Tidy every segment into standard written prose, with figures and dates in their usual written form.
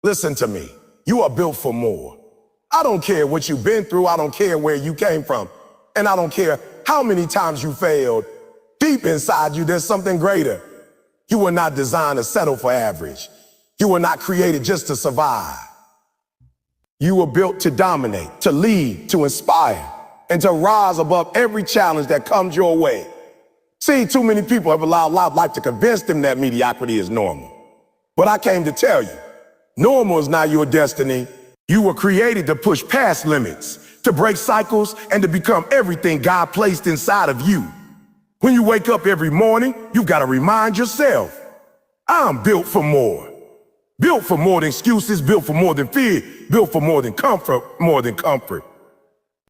Listen to me. You are built for more. I don't care what you've been through. I don't care where you came from. And I don't care how many times you failed. Deep inside you, there's something greater. You were not designed to settle for average. You were not created just to survive. You were built to dominate, to lead, to inspire, and to rise above every challenge that comes your way. See, too many people have allowed life to convince them that mediocrity is normal. But I came to tell you, normal is not your destiny. You were created to push past limits, to break cycles, and to become everything God placed inside of you. When you wake up every morning, you've got to remind yourself, I'm built for more. Built for more than excuses, built for more than fear, built for more than comfort.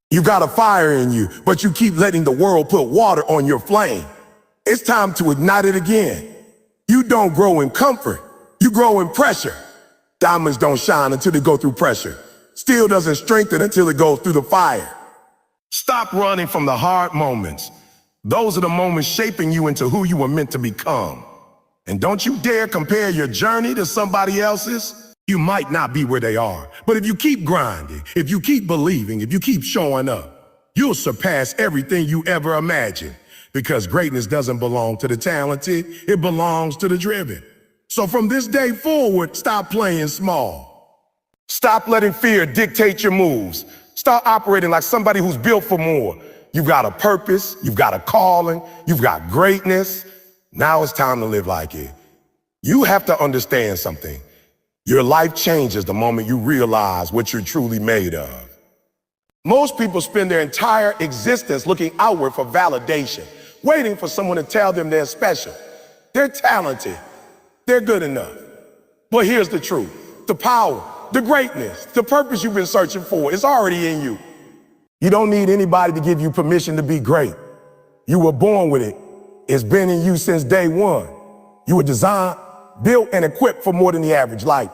You got a fire in you, but you keep letting the world put water on your flame. It's time to ignite it again. You don't grow in comfort, you grow in pressure. Diamonds don't shine until they go through pressure. Steel doesn't strengthen until it goes through the fire. Stop running from the hard moments. Those are the moments shaping you into who you were meant to become. And don't you dare compare your journey to somebody else's. You might not be where they are, but if you keep grinding, if you keep believing, if you keep showing up, you'll surpass everything you ever imagined. Because greatness doesn't belong to the talented, it belongs to the driven. So from this day forward, stop playing small. Stop letting fear dictate your moves. Start operating like somebody who's built for more. You've got a purpose, you've got a calling, you've got greatness. Now it's time to live like it. You have to understand something. Your life changes the moment you realize what you're truly made of. Most people spend their entire existence looking outward for validation, waiting for someone to tell them they're special. They're talented. They're good enough. But here's the truth. The power, the greatness, the purpose you've been searching for is already in you. You don't need anybody to give you permission to be great. You were born with it. It's been in you since day one. You were designed, built, and equipped for more than the average life.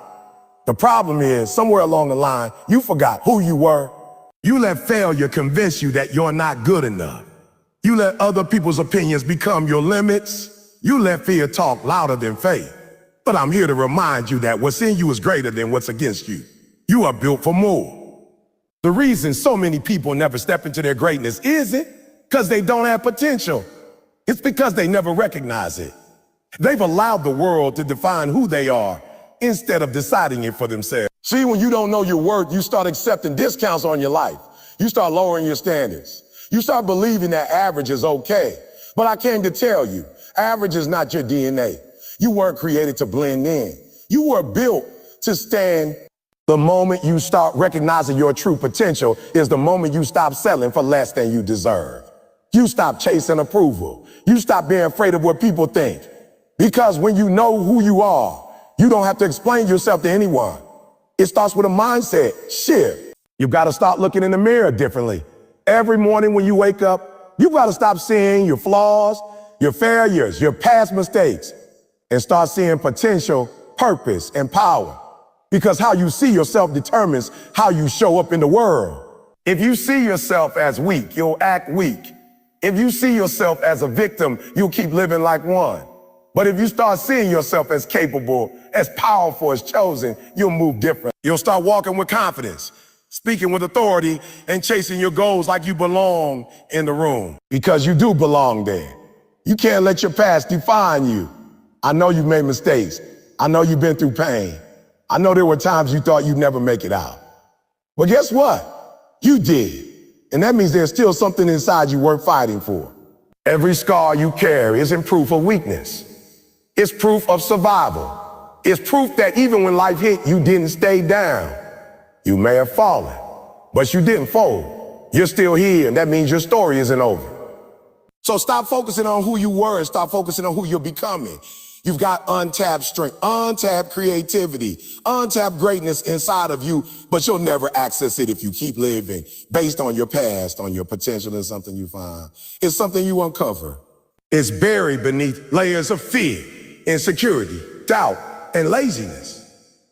The problem is, somewhere along the line, you forgot who you were. You let failure convince you that you're not good enough. You let other people's opinions become your limits. You let fear talk louder than faith. But I'm here to remind you that what's in you is greater than what's against you. You are built for more. The reason so many people never step into their greatness isn't because they don't have potential. It's because they never recognize it. They've allowed the world to define who they are instead of deciding it for themselves. See, when you don't know your worth, you start accepting discounts on your life. You start lowering your standards. You start believing that average is okay. But I came to tell you, average is not your DNA. You weren't created to blend in. You were built to stand. The moment you start recognizing your true potential is the moment you stop settling for less than you deserve. You stop chasing approval. You stop being afraid of what people think. Because when you know who you are, you don't have to explain yourself to anyone. It starts with a mindset shift. You've got to start looking in the mirror differently. Every morning when you wake up, you've got to stop seeing your flaws, your failures, your past mistakes, and start seeing potential, purpose, and power. Because how you see yourself determines how you show up in the world. If you see yourself as weak, you'll act weak. If you see yourself as a victim, you'll keep living like one. But if you start seeing yourself as capable, as powerful, as chosen, you'll move different. You'll start walking with confidence, speaking with authority, and chasing your goals like you belong in the room. Because you do belong there. You can't let your past define you. I know you've made mistakes. I know you've been through pain. I know there were times you thought you'd never make it out. But guess what? You did. And that means there's still something inside you worth fighting for. Every scar you carry isn't proof of weakness. It's proof of survival. It's proof that even when life hit, you didn't stay down. You may have fallen, but you didn't fold. You're still here, and that means your story isn't over. So stop focusing on who you were and start focusing on who you're becoming. You've got untapped strength, untapped creativity, untapped greatness inside of you, but you'll never access it if you keep living based on your past, on your potential, and something you find. It's something you uncover. It's buried beneath layers of fear, insecurity, doubt, and laziness.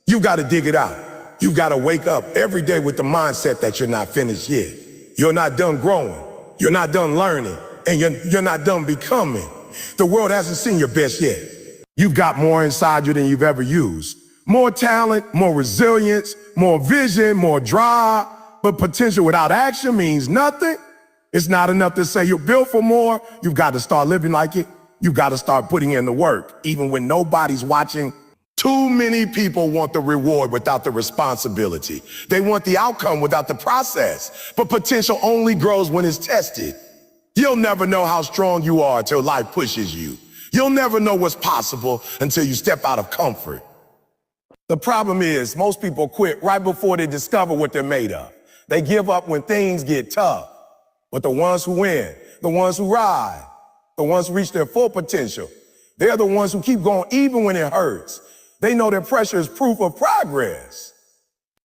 You've got to dig it out. You've got to wake up every day with the mindset that you're not finished yet. You're not done growing. You're not done learning. And you're not done becoming. The world hasn't seen your best yet. You've got more inside you than you've ever used. More talent, more resilience, more vision, more drive. But potential without action means nothing. It's not enough to say you're built for more. You've got to start living like it. You've got to start putting in the work, even when nobody's watching. Too many people want the reward without the responsibility. They want the outcome without the process. But potential only grows when it's tested. You'll never know how strong you are until life pushes you. You'll never know what's possible until you step out of comfort. The problem is most people quit right before they discover what they're made of. They give up when things get tough. But the ones who win, the ones who ride, the ones who reach their full potential, they're the ones who keep going even when it hurts. They know that pressure is proof of progress.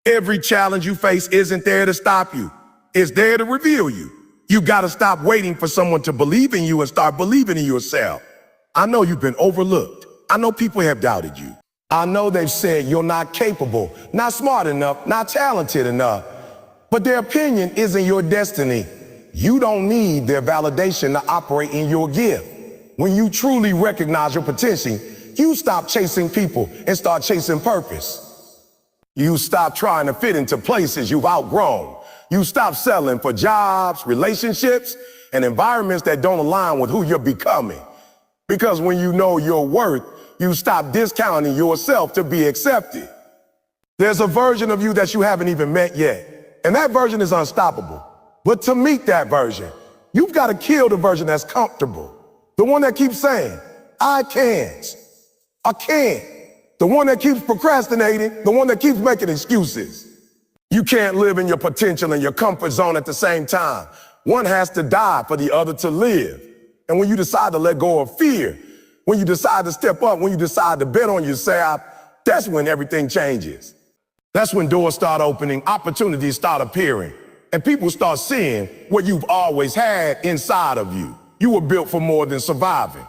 Every challenge you face isn't there to stop you. It's there to reveal you. You gotta stop waiting for someone to believe in you and start believing in yourself. I know you've been overlooked. I know people have doubted you. I know they've said you're not capable, not smart enough, not talented enough. But their opinion isn't your destiny. You don't need their validation to operate in your gift. When you truly recognize your potential, you stop chasing people and start chasing purpose. You stop trying to fit into places you've outgrown. You stop settling for jobs, relationships, and environments that don't align with who you're becoming. Because when you know your worth, you stop discounting yourself to be accepted. There's a version of you that you haven't even met yet, and that version is unstoppable. But to meet that version, you've got to kill the version that's comfortable. The one that keeps saying, I can't. The one that keeps procrastinating, the one that keeps making excuses. You can't live in your potential and your comfort zone at the same time. One has to die for the other to live. And when you decide to let go of fear, when you decide to step up, when you decide to bet on yourself, that's when everything changes. That's when doors start opening, opportunities start appearing, and people start seeing what you've always had inside of you. You were built for more than surviving.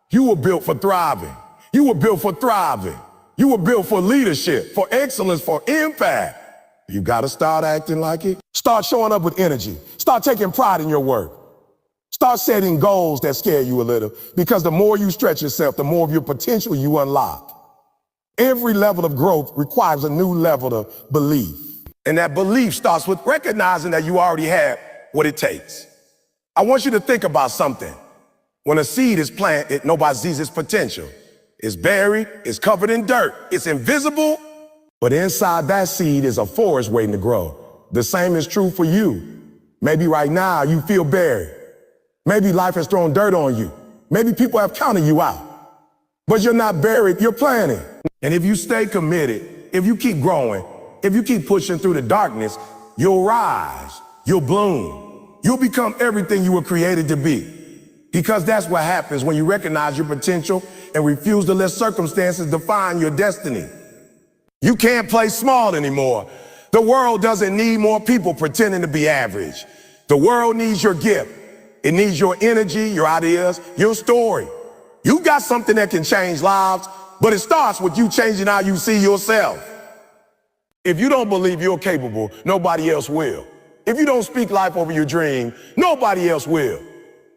You were built for thriving. You were built for thriving. You were built for leadership, for excellence, for impact. You gotta start acting like it. Start showing up with energy. Start taking pride in your work. Start setting goals that scare you a little, because the more you stretch yourself, the more of your potential you unlock. Every level of growth requires a new level of belief. And that belief starts with recognizing that you already have what it takes. I want you to think about something. When a seed is planted, nobody sees its potential. It's buried, it's covered in dirt, it's invisible, but inside that seed is a forest waiting to grow. The same is true for you. Maybe right now you feel buried. Maybe life has thrown dirt on you. Maybe people have counted you out. But you're not buried, you're planted. And if you stay committed, if you keep growing, if you keep pushing through the darkness, you'll rise, you'll bloom, you'll become everything you were created to be. Because that's what happens when you recognize your potential and refuse to let circumstances define your destiny. You can't play small anymore. The world doesn't need more people pretending to be average. The world needs your gift. It needs your energy, your ideas, your story. You got something that can change lives, but it starts with you changing how you see yourself. If you don't believe you're capable, nobody else will. If you don't speak life over your dream, nobody else will.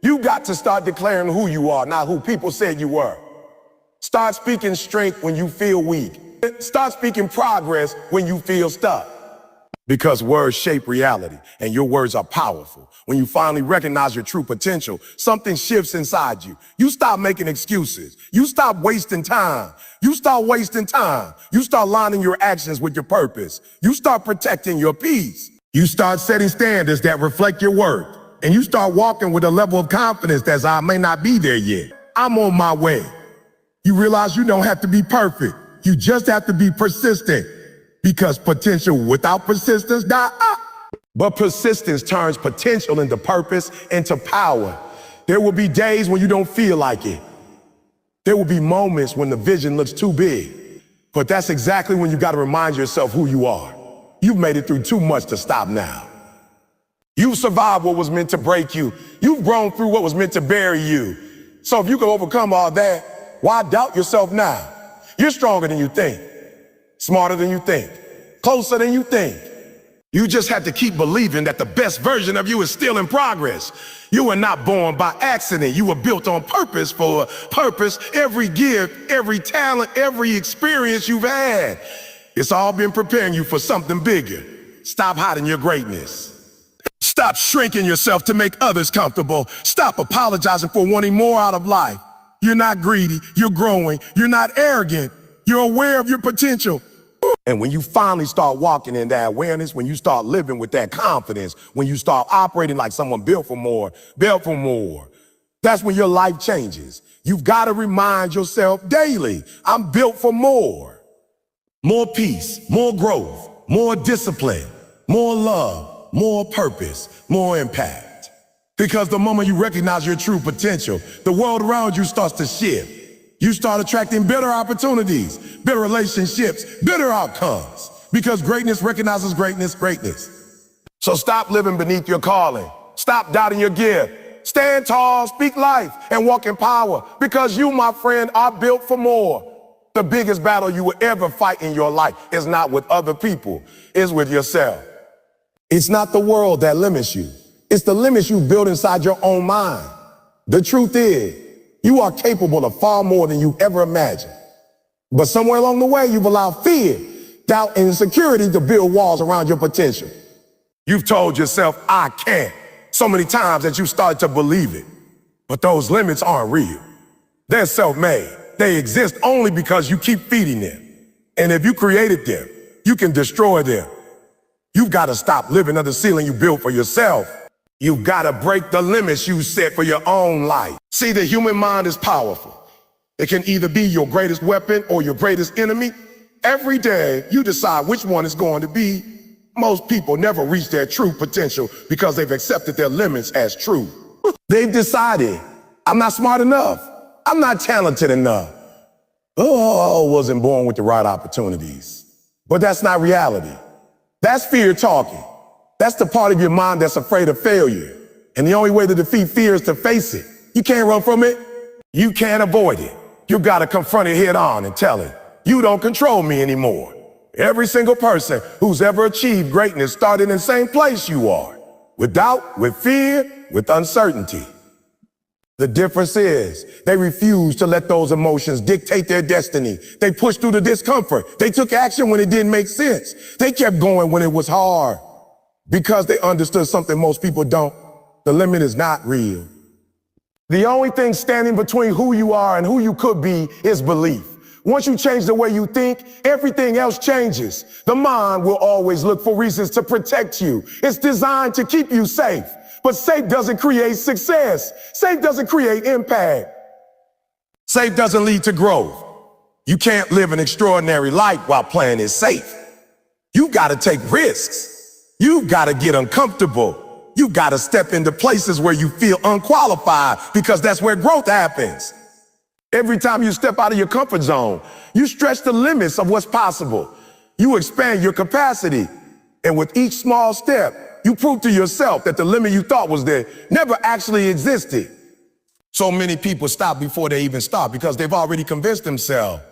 You got to start declaring who you are, not who people said you were. Start speaking strength when you feel weak. Start speaking progress when you feel stuck. Because words shape reality, and your words are powerful. When you finally recognize your true potential, something shifts inside you. You stop making excuses. You stop wasting time. You start wasting time. You start lining your actions with your purpose. You start protecting your peace. You start setting standards that reflect your worth. And you start walking with a level of confidence that I may not be there yet. I'm on my way. You realize you don't have to be perfect. You just have to be persistent. Because potential without persistence die up. But persistence turns potential into purpose, into power. There will be days when you don't feel like it. There will be moments when the vision looks too big. But that's exactly when you got to remind yourself who you are. You've made it through too much to stop now. You've survived what was meant to break you. You've grown through what was meant to bury you. So if you can overcome all that, why doubt yourself now? You're stronger than you think. Smarter than you think, closer than you think. You just have to keep believing that the best version of you is still in progress. You were not born by accident. You were built on purpose for a purpose. Every gift, every talent, every experience you've had, it's all been preparing you for something bigger. Stop hiding your greatness. Stop shrinking yourself to make others comfortable. Stop apologizing for wanting more out of life. You're not greedy. You're growing. You're not arrogant. You're aware of your potential. And when you finally start walking in that awareness, when you start living with that confidence, when you start operating like someone built for more, that's when your life changes. You've got to remind yourself daily, I'm built for more. More peace, more growth, more discipline, more love, more purpose, more impact. Because the moment you recognize your true potential, the world around you starts to shift. You start attracting better opportunities, better relationships, better outcomes. Because greatness recognizes greatness. So stop living beneath your calling. Stop doubting your gift. Stand tall, speak life, and walk in power. Because you, my friend, are built for more. The biggest battle you will ever fight in your life is not with other people, it's with yourself. It's not the world that limits you. It's the limits you build inside your own mind. The truth is, you are capable of far more than you ever imagined. But somewhere along the way, you've allowed fear, doubt, and insecurity to build walls around your potential. You've told yourself, I can't, so many times that you started to believe it. But those limits aren't real. They're self-made. They exist only because you keep feeding them. And if you created them, you can destroy them. You've got to stop living under the ceiling you built for yourself. You've got to break the limits you set for your own life. See, the human mind is powerful. It can either be your greatest weapon or your greatest enemy. Every day, you decide which one it's going to be. Most people never reach their true potential because they've accepted their limits as true. They've decided, I'm not smart enough. I'm not talented enough. Oh, I wasn't born with the right opportunities. But that's not reality. That's fear talking. That's the part of your mind that's afraid of failure. And the only way to defeat fear is to face it. You can't run from it. You can't avoid it. You gotta confront it head on and tell it, you don't control me anymore. Every single person who's ever achieved greatness started in the same place you are. With doubt, with fear, with uncertainty. The difference is they refuse to let those emotions dictate their destiny. They pushed through the discomfort. They took action when it didn't make sense. They kept going when it was hard. Because they understood something most people don't. The limit is not real. The only thing standing between who you are and who you could be is belief. Once you change the way you think, everything else changes. The mind will always look for reasons to protect you. It's designed to keep you safe. But safe doesn't create success. Safe doesn't create impact. Safe doesn't lead to growth. You can't live an extraordinary life while playing it safe. You gotta take risks. You've got to get uncomfortable. You've got to step into places where you feel unqualified because that's where growth happens. Every time you step out of your comfort zone, you stretch the limits of what's possible. You expand your capacity. And with each small step, you prove to yourself that the limit you thought was there never actually existed. So many people stop before they even start because they've already convinced themselves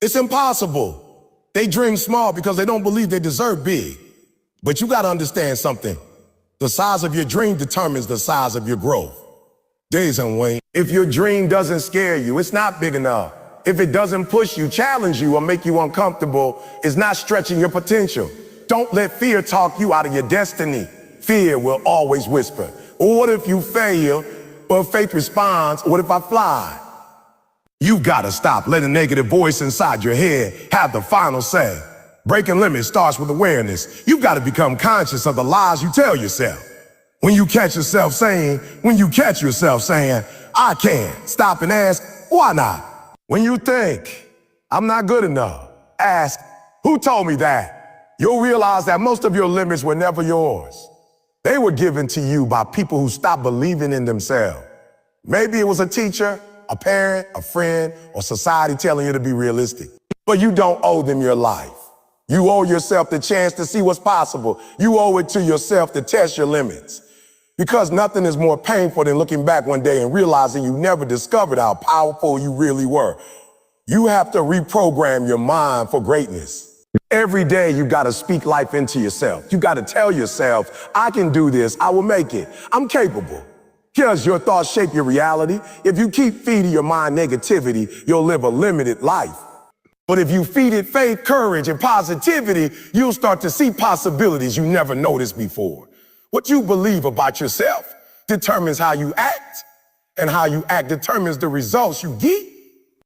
it's impossible. They dream small because they don't believe they deserve big. But you got to understand something. The size of your dream determines the size of your growth. Days and Wayne. If your dream doesn't scare you, it's not big enough. If it doesn't push you, challenge you, or make you uncomfortable, it's not stretching your potential. Don't let fear talk you out of your destiny. Fear will always whisper, what if you fail? Or faith responds, what if I fly? You got to stop letting negative voice inside your head have the final say. Breaking limits starts with awareness. You've got to become conscious of the lies you tell yourself. When you catch yourself saying, I can't, stop and ask, why not? When you think, I'm not good enough, ask, who told me that? You'll realize that most of your limits were never yours. They were given to you by people who stopped believing in themselves. Maybe it was a teacher, a parent, a friend, or society telling you to be realistic. But you don't owe them your life. You owe yourself the chance to see what's possible. You owe it to yourself to test your limits. Because nothing is more painful than looking back one day and realizing you never discovered how powerful you really were. You have to reprogram your mind for greatness. Every day you gotta speak life into yourself. You gotta tell yourself, I can do this, I will make it, I'm capable. Because your thoughts shape your reality. If you keep feeding your mind negativity, you'll live a limited life. But if you feed it faith, courage, and positivity, you'll start to see possibilities you never noticed before. What you believe about yourself determines how you act, and how you act determines the results you get.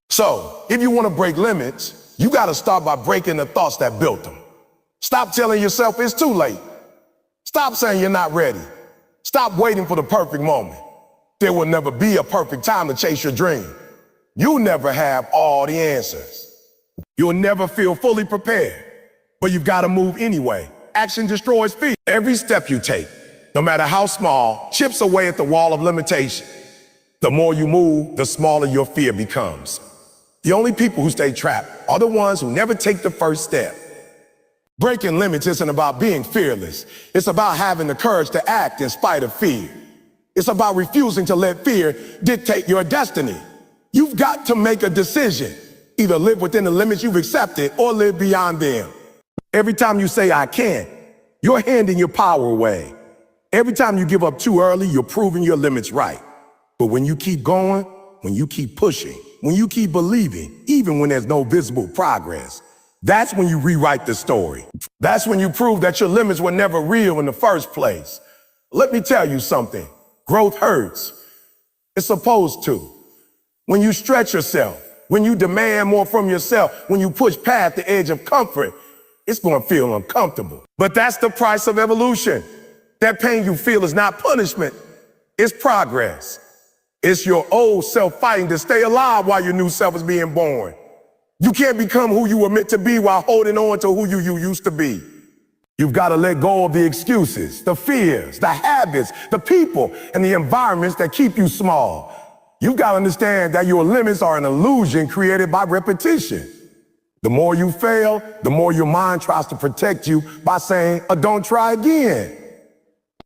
So, if you want to break limits, you got to start by breaking the thoughts that built them. Stop telling yourself it's too late. Stop saying you're not ready. Stop waiting for the perfect moment. There will never be a perfect time to chase your dream. You'll never have all the answers. You'll never feel fully prepared, but you've got to move anyway. Action destroys fear. Every step you take, no matter how small, chips away at the wall of limitation. The more you move, the smaller your fear becomes. The only people who stay trapped are the ones who never take the first step. Breaking limits isn't about being fearless. It's about having the courage to act in spite of fear. It's about refusing to let fear dictate your destiny. You've got to make a decision. Either live within the limits you've accepted or live beyond them. Every time you say, I can, you're handing your power away. Every time you give up too early, you're proving your limits right. But when you keep going, when you keep pushing, when you keep believing, even when there's no visible progress, that's when you rewrite the story. That's when you prove that your limits were never real in the first place. Let me tell you something. Growth hurts. It's supposed to. When you stretch yourself, when you demand more from yourself, when you push past the edge of comfort, it's going to feel uncomfortable. But that's the price of evolution. That pain you feel is not punishment. It's progress. It's your old self fighting to stay alive while your new self is being born. You can't become who you were meant to be while holding on to who you used to be. You've got to let go of the excuses, the fears, the habits, the people, and the environments that keep you small. You've got to understand that your limits are an illusion created by repetition. The more you fail, the more your mind tries to protect you by saying, don't try again.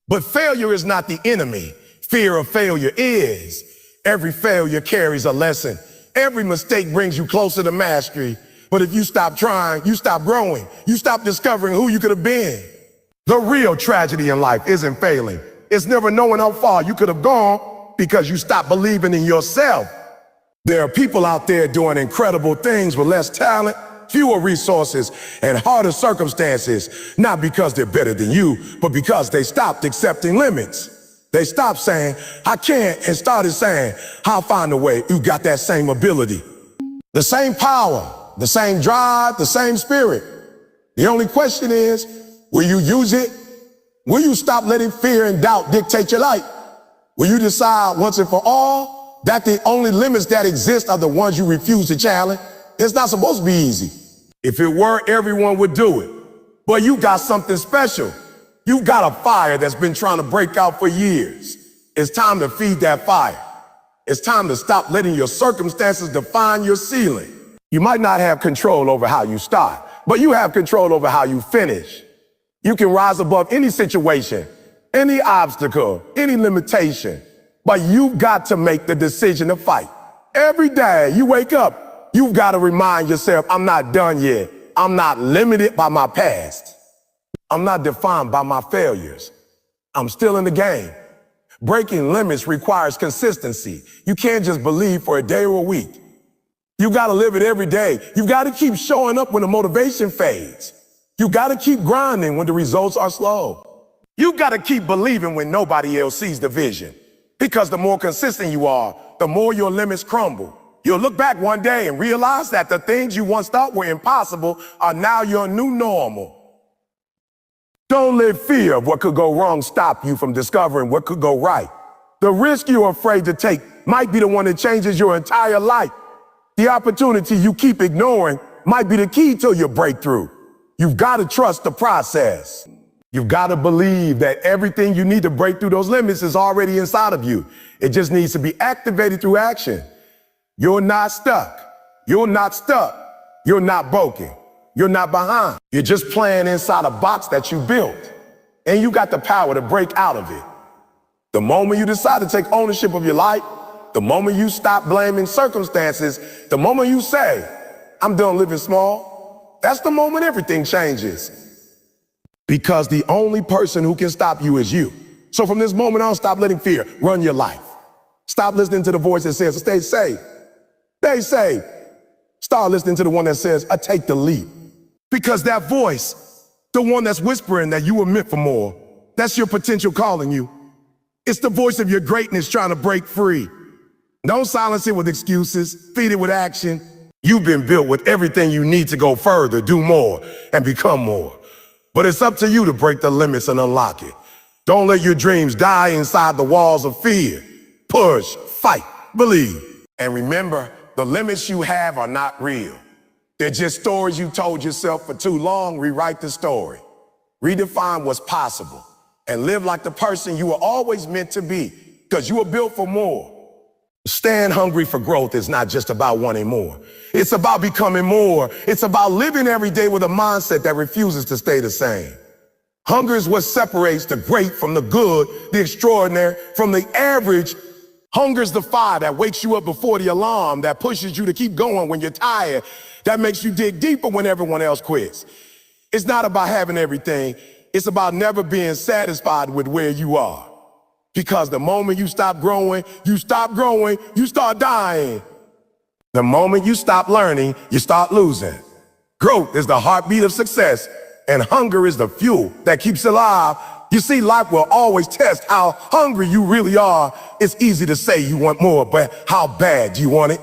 But failure is not the enemy. Fear of failure is. Every failure carries a lesson. Every mistake brings you closer to mastery. But if you stop trying, you stop growing. You stop discovering who you could have been. The real tragedy in life isn't failing. It's never knowing how far you could have gone because you stopped believing in yourself. There are people out there doing incredible things with less talent, fewer resources, and harder circumstances, not because they're better than you, but because they stopped accepting limits. They stopped saying, I can't, and started saying, I'll find a way. You got that same ability, the same power, the same drive, the same spirit. The only question is, will you use it? Will you stop letting fear and doubt dictate your life? Will you decide once and for all that the only limits that exist are the ones you refuse to challenge? It's not supposed to be easy. If it were, everyone would do it. But you got something special. You've got a fire that's been trying to break out for years. It's time to feed that fire. It's time to stop letting your circumstances define your ceiling. You might not have control over how you start, but you have control over how you finish. You can rise above any situation, any obstacle, any limitation, but you've got to make the decision to fight. Every day you wake up, you've got to remind yourself, I'm not done yet. I'm not limited by my past. I'm not defined by my failures. I'm still in the game. Breaking limits requires consistency. You can't just believe for a day or a week. You got to live it every day. You got to keep showing up when the motivation fades. You got to keep grinding when the results are slow. You got to keep believing when nobody else sees the vision. Because the more consistent you are, the more your limits crumble. You'll look back one day and realize that the things you once thought were impossible are now your new normal. Don't let fear of what could go wrong stop you from discovering what could go right. The risk you're afraid to take might be the one that changes your entire life. The opportunity you keep ignoring might be the key to your breakthrough. You've got to trust the process. You've got to believe that everything you need to break through those limits is already inside of you. It just needs to be activated through action. You're not stuck. You're not stuck. You're not broken. You're not behind. You're just playing inside a box that you built. And you got the power to break out of it. The moment you decide to take ownership of your life, the moment you stop blaming circumstances, the moment you say, I'm done living small, that's the moment everything changes. Because the only person who can stop you is you. So from this moment on, stop letting fear run your life. Stop listening to the voice that says, stay safe. Stay safe. Start listening to the one that says, I take the leap. Because that voice, the one that's whispering that you were meant for more, that's your potential calling you. It's the voice of your greatness trying to break free. Don't silence it with excuses, feed it with action. You've been built with everything you need to go further, do more, and become more. But it's up to you to break the limits and unlock it. Don't let your dreams die inside the walls of fear. Push, fight, believe. And remember, the limits you have are not real. They're just stories you told yourself for too long. Rewrite the story. Redefine what's possible. And live like the person you were always meant to be, because you were built for more. Staying hungry for growth is not just about wanting more. It's about becoming more. It's about living every day with a mindset that refuses to stay the same. Hunger is what separates the great from the good, the extraordinary from the average. Hunger is the fire that wakes you up before the alarm, that pushes you to keep going when you're tired, that makes you dig deeper when everyone else quits. It's not about having everything. It's about never being satisfied with where you are. Because the moment you stop growing, you start dying. The moment you stop learning, you start losing. Growth is the heartbeat of success, and hunger is the fuel that keeps it alive. You see, life will always test how hungry you really are. It's easy to say you want more, but how bad do you want it?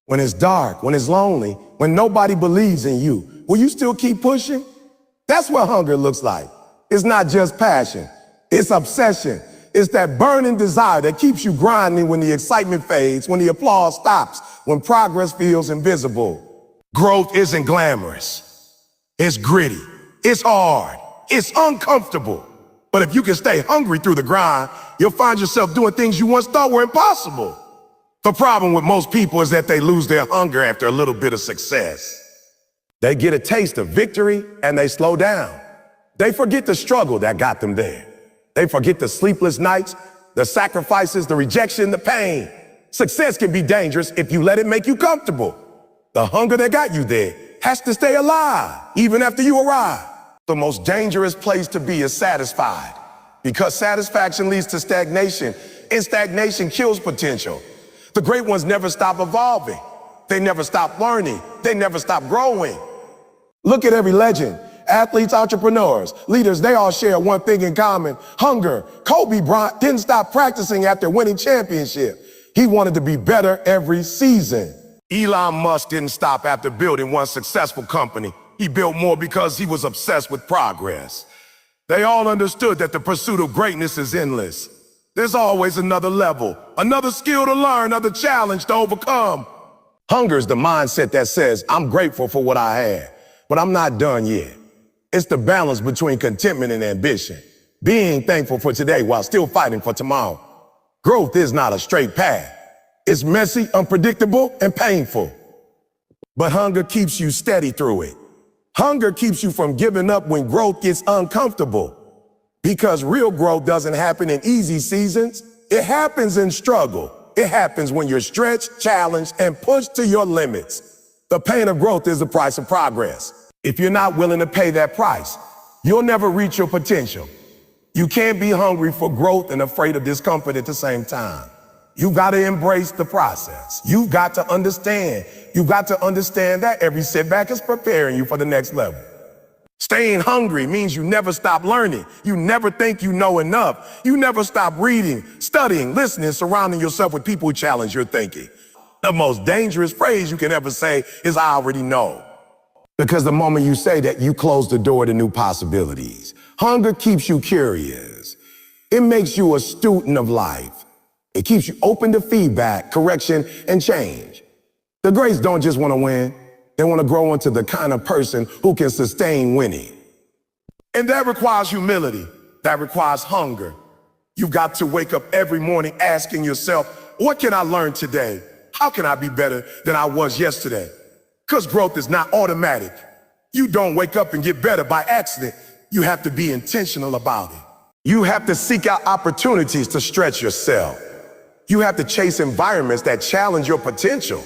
When it's dark, when it's lonely, when nobody believes in you, will you still keep pushing? That's what hunger looks like. It's not just passion, it's obsession. It's that burning desire that keeps you grinding when the excitement fades, when the applause stops, when progress feels invisible. Growth isn't glamorous. It's gritty. It's hard. It's uncomfortable. But if you can stay hungry through the grind, you'll find yourself doing things you once thought were impossible. The problem with most people is that they lose their hunger after a little bit of success. They get a taste of victory and they slow down. They forget the struggle that got them there. They forget the sleepless nights, the sacrifices, the rejection, the pain. Success can be dangerous if you let it make you comfortable. The hunger that got you there has to stay alive, even after you arrive. The most dangerous place to be is satisfied, because satisfaction leads to stagnation, and stagnation kills potential. The great ones never stop evolving. They never stop learning. They never stop growing. Look at every legend. Athletes, entrepreneurs, leaders, they all share one thing in common: hunger. Kobe Bryant didn't stop practicing after winning championship. He wanted to be better every season. Elon Musk didn't stop after building one successful company. He built more because he was obsessed with progress. They all understood that the pursuit of greatness is endless. There's always another level, another skill to learn, another challenge to overcome. Hunger is the mindset that says, I'm grateful for what I had, but I'm not done yet. It's the balance between contentment and ambition, being thankful for today while still fighting for tomorrow. Growth is not a straight path. It's messy, unpredictable, and painful. But hunger keeps you steady through it. Hunger keeps you from giving up when growth gets uncomfortable. Because real growth doesn't happen in easy seasons. It happens in struggle. It happens when you're stretched, challenged, and pushed to your limits. The pain of growth is the price of progress. If you're not willing to pay that price, you'll never reach your potential. You can't be hungry for growth and afraid of discomfort at the same time. You've got to embrace the process. You've got to understand. You've got to understand that every setback is preparing you for the next level. Staying hungry means you never stop learning. You never think you know enough. You never stop reading, studying, listening, surrounding yourself with people who challenge your thinking. The most dangerous phrase you can ever say is, I already know. Because the moment you say that, you close the door to new possibilities. Hunger keeps you curious. It makes you a student of life. It keeps you open to feedback, correction, and change. The greats don't just want to win. They want to grow into the kind of person who can sustain winning. And that requires humility. That requires hunger. You've got to wake up every morning asking yourself, what can I learn today? How can I be better than I was yesterday? Because growth is not automatic. You don't wake up and get better by accident. You have to be intentional about it. You have to seek out opportunities to stretch yourself. You have to chase environments that challenge your potential.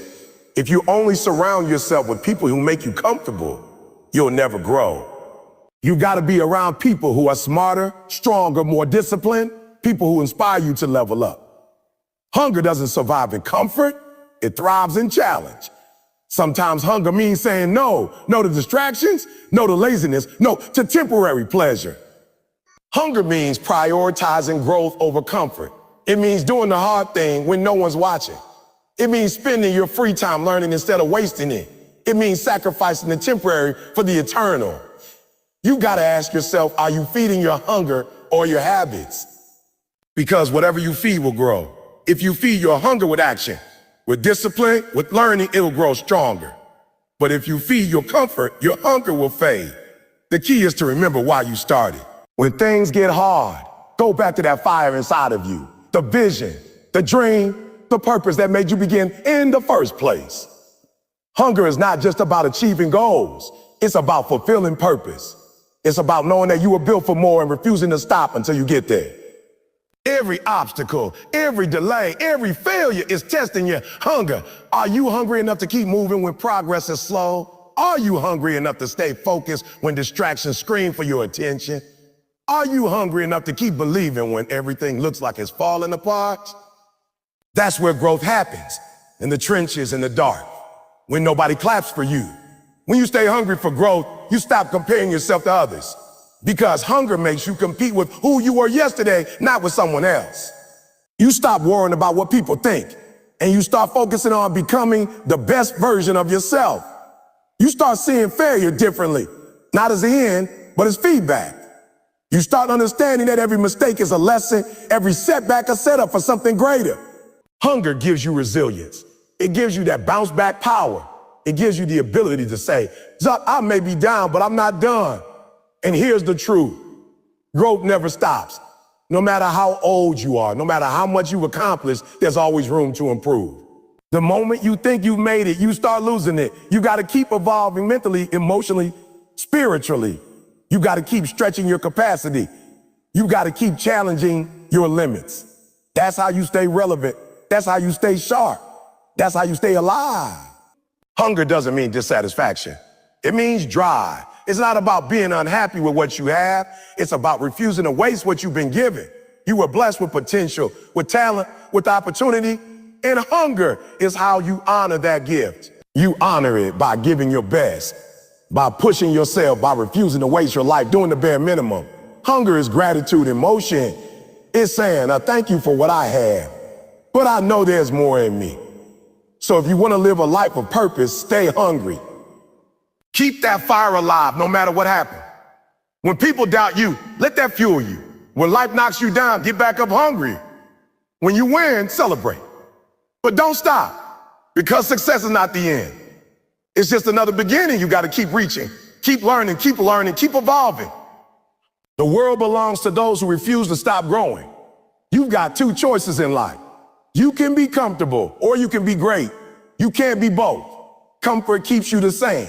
If you only surround yourself with people who make you comfortable, you'll never grow. You gotta be around people who are smarter, stronger, more disciplined, people who inspire you to level up. Hunger doesn't survive in comfort, it thrives in challenge. Sometimes hunger means saying no to distractions, no to laziness, no to temporary pleasure. Hunger means prioritizing growth over comfort. It means doing the hard thing when no one's watching. It means spending your free time learning instead of wasting it. It means sacrificing the temporary for the eternal. You gotta ask yourself, are you feeding your hunger or your habits? Because whatever you feed will grow. If you feed your hunger with action, with discipline, with learning, it'll grow stronger. But if you feed your comfort, your hunger will fade. The key is to remember why you started. When things get hard, go back to that fire inside of you, the vision, the dream, the purpose that made you begin in the first place. Hunger is not just about achieving goals. It's about fulfilling purpose. It's about knowing that you were built for more and refusing to stop until you get there. Every obstacle, every delay, every failure is testing your hunger. Are you hungry enough to keep moving when progress is slow? Are you hungry enough to stay focused when distractions scream for your attention? Are you hungry enough to keep believing when everything looks like it's falling apart? That's where growth happens, in the trenches, in the dark, when nobody claps for you. When you stay hungry for growth, you stop comparing yourself to others. Because hunger makes you compete with who you were yesterday, not with someone else. You stop worrying about what people think, and you start focusing on becoming the best version of yourself. You start seeing failure differently, not as the end, but as feedback. You start understanding that every mistake is a lesson, every setback a setup for something greater. Hunger gives you resilience. It gives you that bounce back power. It gives you the ability to say, Zuck, I may be down, but I'm not done. And here's the truth. Growth never stops. No matter how old you are, no matter how much you've accomplished, there's always room to improve. The moment you think you've made it, you start losing it. You got to keep evolving mentally, emotionally, spiritually. You got to keep stretching your capacity. You got to keep challenging your limits. That's how you stay relevant. That's how you stay sharp. That's how you stay alive. Hunger doesn't mean dissatisfaction. It means drive. It's not about being unhappy with what you have. It's about refusing to waste what you've been given. You were blessed with potential, with talent, with opportunity, and hunger is how you honor that gift. You honor it by giving your best, by pushing yourself, by refusing to waste your life, doing the bare minimum. Hunger is gratitude in motion. It's saying, thank you for what I have, but I know there's more in me. So if you want to live a life of purpose, stay hungry. Keep that fire alive no matter what happens. When people doubt you, let that fuel you. When life knocks you down, get back up hungry. When you win, celebrate. But don't stop, because success is not the end. It's just another beginning. You got to keep reaching, keep learning, keep evolving. The world belongs to those who refuse to stop growing. You've got two choices in life. You can be comfortable or you can be great. You can't be both. Comfort keeps you the same.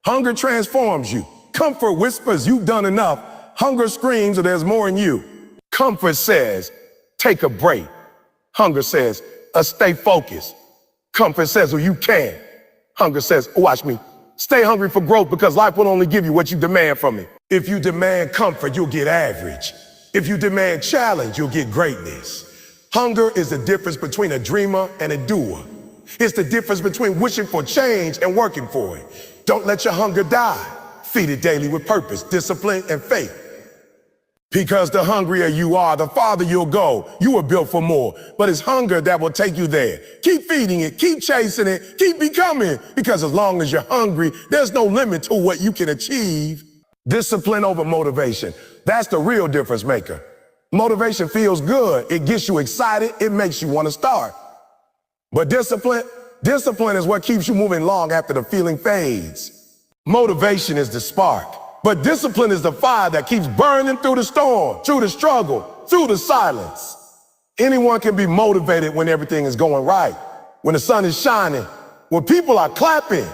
Hunger transforms you. Comfort whispers you've done enough. Hunger screams that there's more in you. Comfort says, take a break. Hunger says, stay focused. Comfort says, well, you can. Hunger says, watch me. Stay hungry for growth, because life will only give you what you demand from it. If you demand comfort, you'll get average. If you demand challenge, you'll get greatness. Hunger is the difference between a dreamer and a doer. It's the difference between wishing for change and working for it. Don't let your hunger die. Feed it daily with purpose, discipline, and faith. Because the hungrier you are, the farther you'll go. You were built for more, but it's hunger that will take you there. Keep feeding it, keep chasing it, keep becoming, because as long as you're hungry, there's no limit to what you can achieve. Discipline over motivation. That's the real difference maker. Motivation feels good. It gets you excited. It makes you want to start. But discipline is what keeps you moving long after the feeling fades. Motivation is the spark, but discipline is the fire that keeps burning through the storm, through the struggle, through the silence. Anyone can be motivated when everything is going right, when the sun is shining, when people are clapping.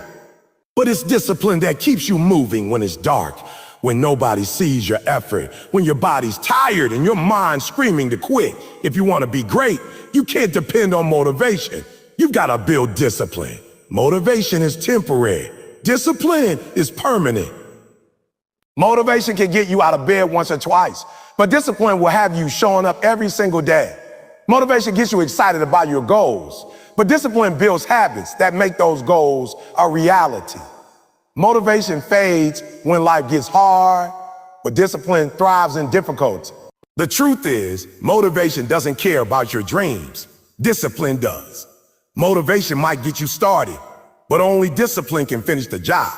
But it's discipline that keeps you moving when it's dark, when nobody sees your effort, when your body's tired and your mind screaming to quit. If you want to be great, you can't depend on motivation. You've got to build discipline. Motivation is temporary. Discipline is permanent. Motivation can get you out of bed once or twice, but discipline will have you showing up every single day. Motivation gets you excited about your goals, but discipline builds habits that make those goals a reality. Motivation fades when life gets hard, but discipline thrives in difficulty. The truth is, motivation doesn't care about your dreams. Discipline does. Motivation might get you started, but only discipline can finish the job.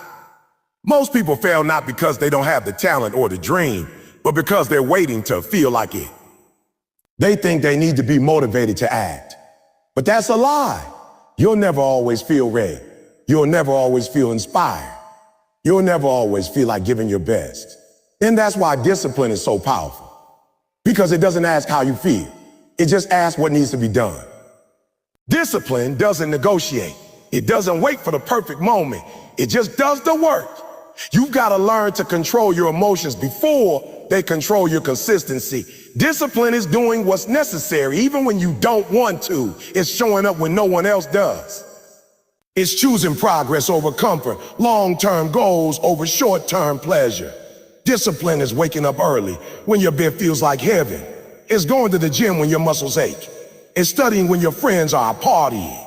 Most people fail not because they don't have the talent or the dream, but because they're waiting to feel like it. They think they need to be motivated to act. But that's a lie. You'll never always feel ready. You'll never always feel inspired. You'll never always feel like giving your best. And that's why discipline is so powerful. Because it doesn't ask how you feel. It just asks what needs to be done. Discipline doesn't negotiate. It doesn't wait for the perfect moment. It just does the work. You've got to learn to control your emotions before they control your consistency. Discipline is doing what's necessary, even when you don't want to. It's showing up when no one else does. It's choosing progress over comfort, long-term goals over short-term pleasure. Discipline is waking up early when your bed feels like heaven. It's going to the gym when your muscles ache. It's studying when your friends are partying.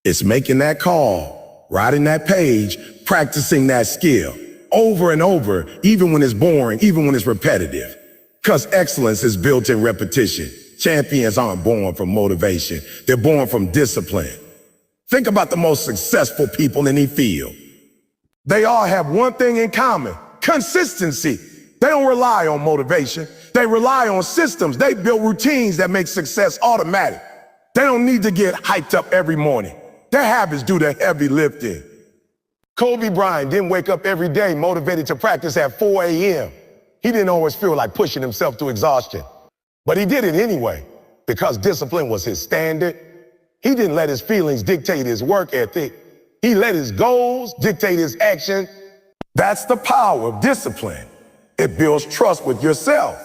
It's making that call, writing that page, practicing that skill over and over, even when it's boring, even when it's repetitive. Because excellence is built in repetition. Champions aren't born from motivation. They're born from discipline. Think about the most successful people in any field. They all have one thing in common: consistency. They don't rely on motivation. They rely on systems. They build routines that make success automatic. They don't need to get hyped up every morning. Their habits do the heavy lifting. Kobe Bryant didn't wake up every day motivated to practice at 4 a.m. He didn't always feel like pushing himself to exhaustion. But he did it anyway, because discipline was his standard. He didn't let his feelings dictate his work ethic. He let his goals dictate his action. That's the power of discipline. It builds trust with yourself.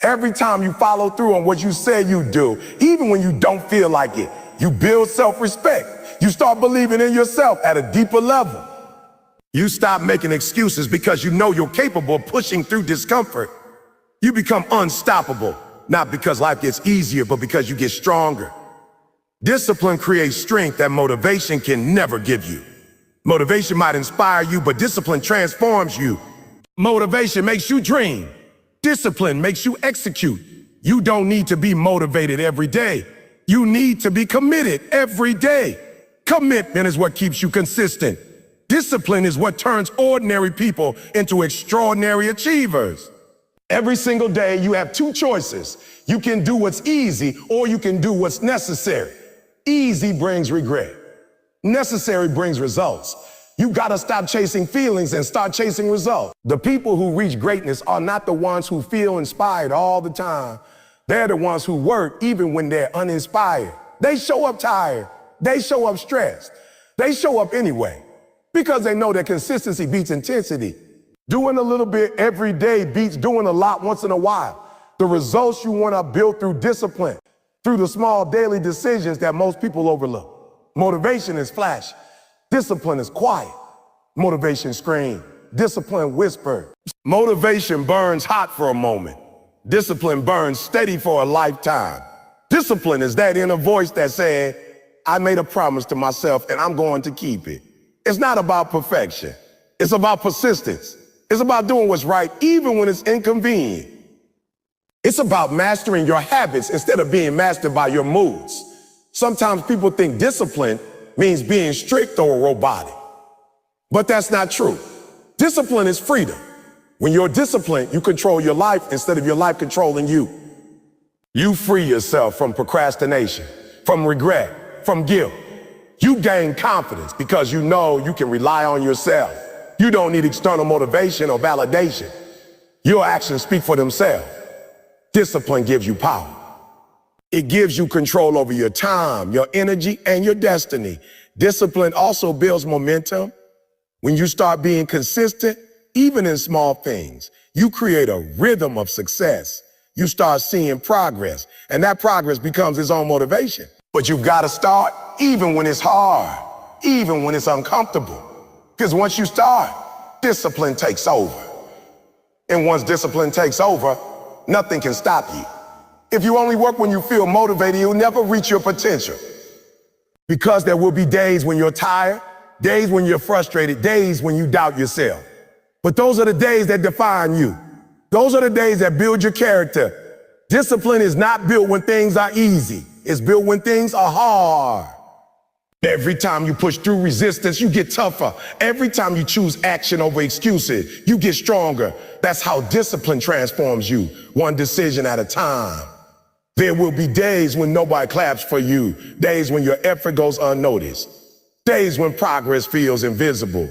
Every time you follow through on what you say you do, even when you don't feel like it, you build self-respect. You start believing in yourself at a deeper level. You stop making excuses because you know you're capable of pushing through discomfort. You become unstoppable, not because life gets easier, but because you get stronger. Discipline creates strength that motivation can never give you. Motivation might inspire you, but discipline transforms you. Motivation makes you dream. Discipline makes you execute. You don't need to be motivated every day. You need to be committed every day. Commitment is what keeps you consistent. Discipline is what turns ordinary people into extraordinary achievers. Every single day, you have two choices. You can do what's easy, or you can do what's necessary. Easy brings regret. Necessary brings results. You gotta stop chasing feelings and start chasing results. The people who reach greatness are not the ones who feel inspired all the time. They're the ones who work even when they're uninspired. They show up tired. They show up stressed. They show up anyway, because they know that consistency beats intensity. Doing a little bit every day beats doing a lot once in a while. The results you want to build through discipline, through the small daily decisions that most people overlook. Motivation is flash. Discipline is quiet. Motivation screams. Discipline whispers. Motivation burns hot for a moment. Discipline burns steady for a lifetime. Discipline is that inner voice that said, I made a promise to myself and I'm going to keep it. It's not about perfection. It's about persistence. It's about doing what's right even when it's inconvenient. It's about mastering your habits instead of being mastered by your moods. Sometimes people think discipline means being strict or robotic. But that's not true. Discipline is freedom. When you're disciplined, you control your life instead of your life controlling you. You free yourself from procrastination, from regret, from guilt. You gain confidence because you know you can rely on yourself. You don't need external motivation or validation. Your actions speak for themselves. Discipline gives you power. It gives you control over your time, your energy, and your destiny. Discipline also builds momentum. When you start being consistent, even in small things, you create a rhythm of success. You start seeing progress, and that progress becomes its own motivation. But you've got to start even when it's hard. even when it's uncomfortable. Because once you start, discipline takes over. And once discipline takes over, nothing can stop you. If you only work when you feel motivated, you'll never reach your potential. Because there will be days when you're tired, days when you're frustrated, days when you doubt yourself. But those are the days that define you. Those are the days that build your character. Discipline is not built when things are easy. It's built when things are hard. Every time you push through resistance, you get tougher. Every time you choose action over excuses, you get stronger. That's how discipline transforms you, one decision at a time. There will be days when nobody claps for you, days when your effort goes unnoticed, days when progress feels invisible.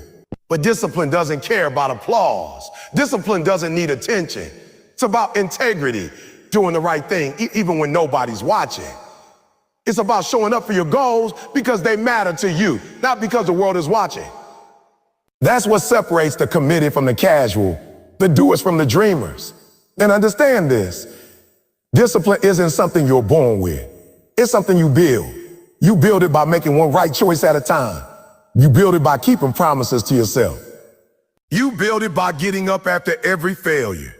But discipline doesn't care about applause. Discipline doesn't need attention. It's about integrity, doing the right thing, even when nobody's watching. It's about showing up for your goals because they matter to you, not because the world is watching. That's what separates the committed from the casual, the doers from the dreamers. And understand this, discipline isn't something you're born with. It's something you build. You build it by making one right choice at a time. You build it by keeping promises to yourself. You build it by getting up after every failure.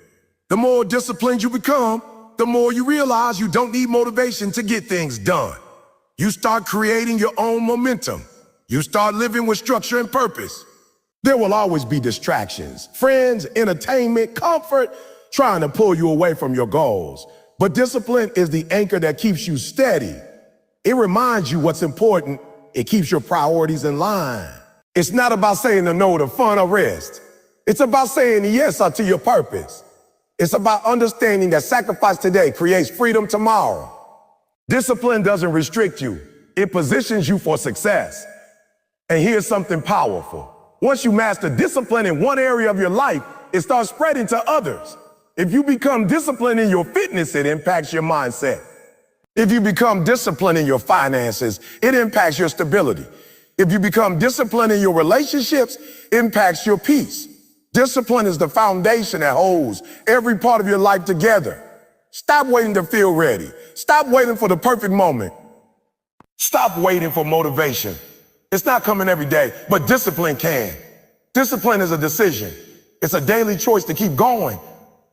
The more disciplined you become, the more you realize you don't need motivation to get things done. You start creating your own momentum. You start living with structure and purpose. There will always be distractions, friends, entertainment, comfort, trying to pull you away from your goals. But discipline is the anchor that keeps you steady. It reminds you what's important. It keeps your priorities in line. It's not about saying no to fun or rest. It's about saying yes to your purpose. It's about understanding that sacrifice today creates freedom tomorrow. Discipline doesn't restrict you. It positions you for success. And here's something powerful. Once you master discipline in one area of your life, it starts spreading to others. If you become disciplined in your fitness, it impacts your mindset. If you become disciplined in your finances, it impacts your stability. If you become disciplined in your relationships, it impacts your peace. Discipline is the foundation that holds every part of your life together. Stop waiting to feel ready. Stop waiting for the perfect moment. Stop waiting for motivation. It's not coming every day, but discipline can. Discipline is a decision. It's a daily choice to keep going.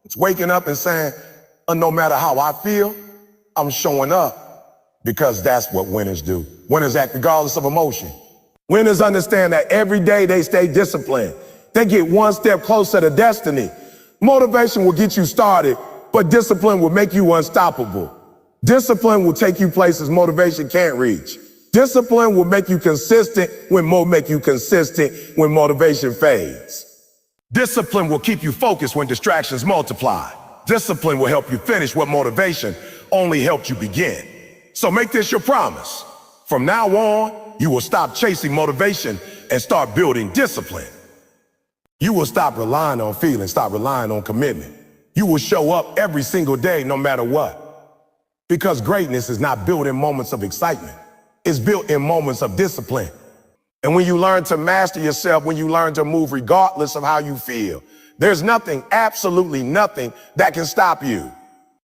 It's waking up and saying, no matter how I feel, I'm showing up, because that's what winners do. Winners act regardless of emotion. Winners understand that every day they stay disciplined. They get one step closer to destiny. Motivation will get you started, but discipline will make you unstoppable. Discipline will take you places motivation can't reach. Discipline will make you consistent when motivation fades. Discipline will keep you focused when distractions multiply. Discipline will help you finish what motivation only helped you begin. So make this your promise. From now on, you will stop chasing motivation and start building discipline. You will stop relying on feelings, stop relying on commitment. You will show up every single day, no matter what. Because greatness is not built in moments of excitement. It's built in moments of discipline. And when you learn to master yourself, when you learn to move regardless of how you feel, there's nothing, absolutely nothing that can stop you.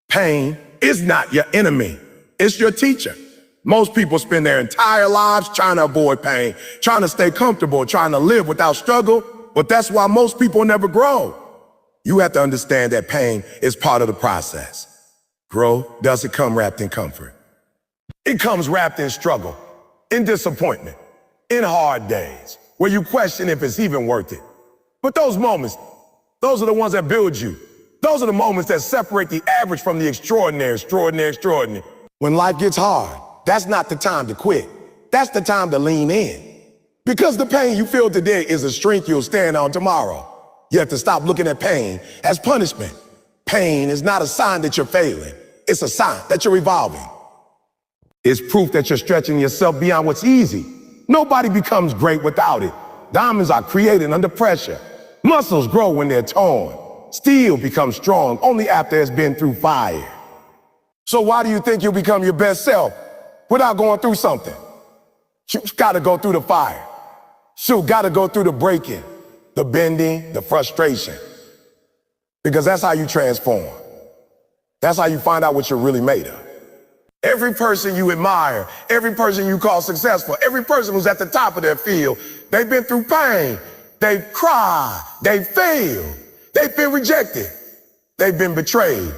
Pain is not your enemy. It's your teacher. Most people spend their entire lives trying to avoid pain, trying to stay comfortable, trying to live without struggle. But that's why most people never grow. You have to understand that pain is part of the process. Growth doesn't come wrapped in comfort. It comes wrapped in struggle, in disappointment, in hard days, where you question if it's even worth it. But those moments, those are the ones that build you. Those are the moments that separate the average from the extraordinary. When life gets hard, that's not the time to quit. That's the time to lean in. Because the pain you feel today is the strength you'll stand on tomorrow. You have to stop looking at pain as punishment. Pain is not a sign that you're failing. It's a sign that you're evolving. It's proof that you're stretching yourself beyond what's easy. Nobody becomes great without it. Diamonds are created under pressure. Muscles grow when they're torn. Steel becomes strong only after it's been through fire. So why do you think you'll become your best self without going through something? You gotta go through the fire. You gotta go through the breaking, the bending, the frustration. Because that's how you transform. That's how you find out what you're really made of. Every person you admire, every person you call successful, every person who's at the top of their field, they've been through pain. They've cried. They've failed. They've been rejected. They've been betrayed.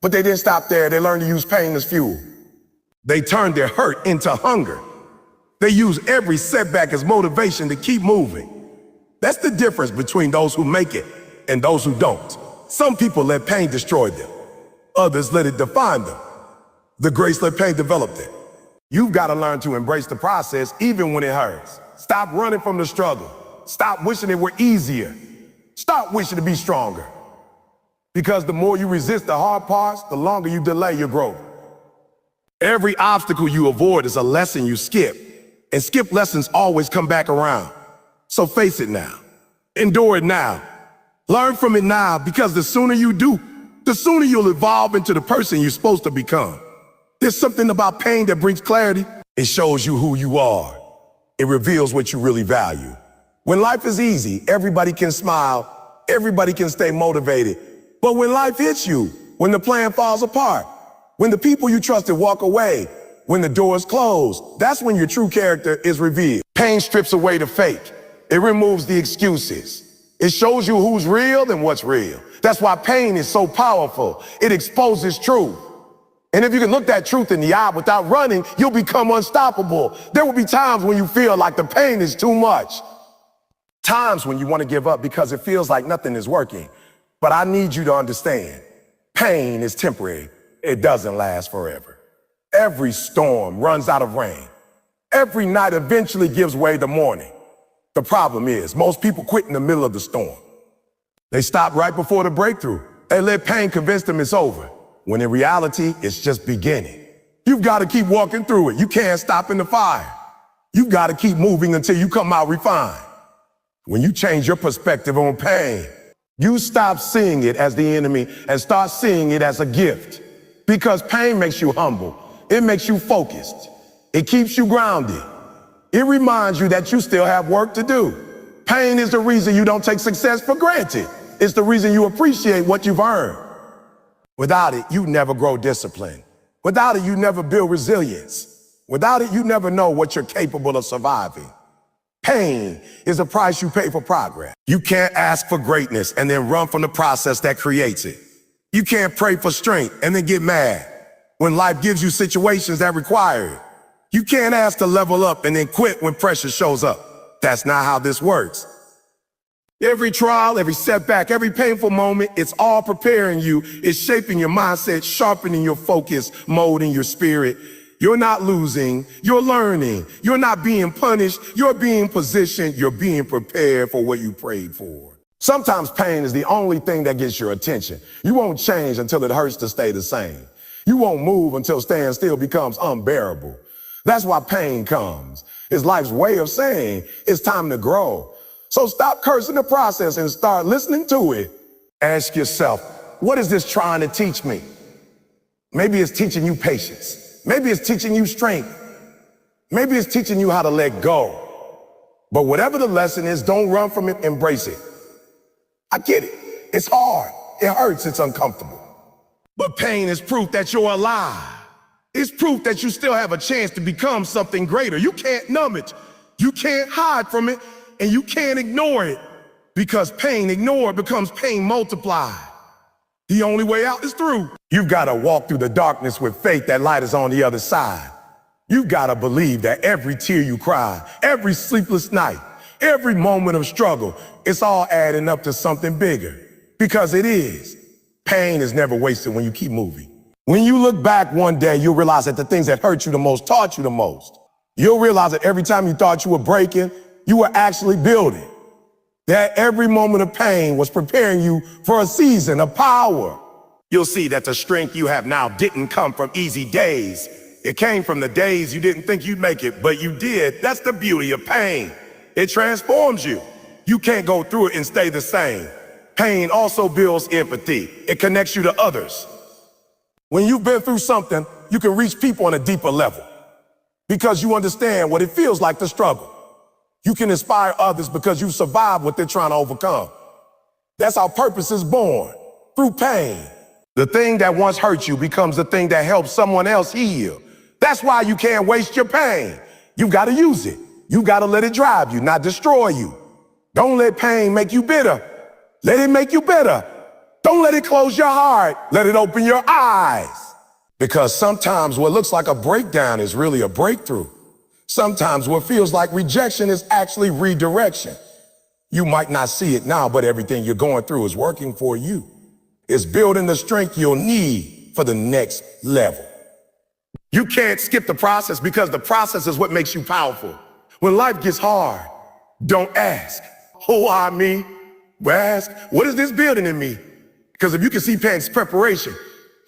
But they didn't stop there. They learned to use pain as fuel. They turned their hurt into hunger. They use every setback as motivation to keep moving. That's the difference between those who make it and those who don't. Some people let pain destroy them. Others let it define them. The grace let pain develop them. You've got to learn to embrace the process even when it hurts. Stop running from the struggle. Stop wishing it were easier. Stop wishing to be stronger. Because the more you resist the hard parts, the longer you delay your growth. Every obstacle you avoid is a lesson you skip. And skip lessons always come back around. So face it now. Endure it now. Learn from it now, because the sooner you do, the sooner you'll evolve into the person you're supposed to become. There's something about pain that brings clarity. It shows you who you are. It reveals what you really value. When life is easy, everybody can smile, everybody can stay motivated. But when life hits you, when the plan falls apart, when the people you trusted walk away, when the doors close, that's when your true character is revealed. Pain strips away the fake. It removes the excuses. It shows you who's real and what's real. That's why pain is so powerful. It exposes truth. And if you can look that truth in the eye without running, you'll become unstoppable. There will be times when you feel like the pain is too much. Times when you want to give up because it feels like nothing is working. But I need you to understand, pain is temporary. It doesn't last forever. Every storm runs out of rain. Every night eventually gives way to morning. The problem is, most people quit in the middle of the storm. They stop right before the breakthrough. They let pain convince them it's over, when in reality, it's just beginning. You've got to keep walking through it. You can't stop in the fire. You've got to keep moving until you come out refined. When you change your perspective on pain, you stop seeing it as the enemy and start seeing it as a gift. Because pain makes you humble. It makes you focused. It keeps you grounded. It reminds you that you still have work to do. Pain is the reason you don't take success for granted. It's the reason you appreciate what you've earned. Without it, you never grow discipline. Without it, you never build resilience. Without it, you never know what you're capable of surviving. Pain is the price you pay for progress. You can't ask for greatness and then run from the process that creates it. You can't pray for strength and then get mad when life gives you situations that require it. You can't ask to level up and then quit when pressure shows up. That's not how this works. Every trial, every setback, every painful moment, it's all preparing you. It's shaping your mindset, sharpening your focus, molding your spirit. You're not losing, you're learning. You're not being punished, you're being positioned, you're being prepared for what you prayed for. Sometimes pain is the only thing that gets your attention. You won't change until it hurts to stay the same. You won't move until staying still becomes unbearable. That's why pain comes. It's life's way of saying it's time to grow. So stop cursing the process and start listening to it. Ask yourself, what is this trying to teach me? Maybe it's teaching you patience. Maybe it's teaching you strength. Maybe it's teaching you how to let go. But whatever the lesson is, don't run from it, embrace it. I get it. It's hard. It hurts. It's uncomfortable. But pain is proof that you're alive. It's proof that you still have a chance to become something greater. You can't numb it. You can't hide from it, and you can't ignore it, because pain ignored becomes pain multiplied. The only way out is through. You've got to walk through the darkness with faith that light is on the other side. You've got to believe that every tear you cry, every sleepless night, every moment of struggle, it's all adding up to something bigger. Because it is. Pain is never wasted when you keep moving. When you look back one day, you'll realize that the things that hurt you the most taught you the most. You'll realize that every time you thought you were breaking, you were actually building. That every moment of pain was preparing you for a season of power. You'll see that the strength you have now didn't come from easy days. It came from the days you didn't think you'd make it, but you did. That's the beauty of pain. It transforms you. You can't go through it and stay the same. Pain also builds empathy. It connects you to others. When you've been through something, you can reach people on a deeper level because you understand what it feels like to struggle. You can inspire others because you survived what they're trying to overcome. That's how purpose is born, through pain. The thing that once hurt you becomes the thing that helps someone else heal. That's why you can't waste your pain. You gotta use it. You gotta let it drive you, not destroy you. Don't let pain make you bitter. Let it make you better. Don't let it close your heart. Let it open your eyes. Because sometimes what looks like a breakdown is really a breakthrough. Sometimes what feels like rejection is actually redirection. You might not see it now, but everything you're going through is working for you. It's building the strength you'll need for the next level. You can't skip the process because the process is what makes you powerful. When life gets hard, don't ask, who are me? But ask, what is this building in me? Because if you can see pain's preparation,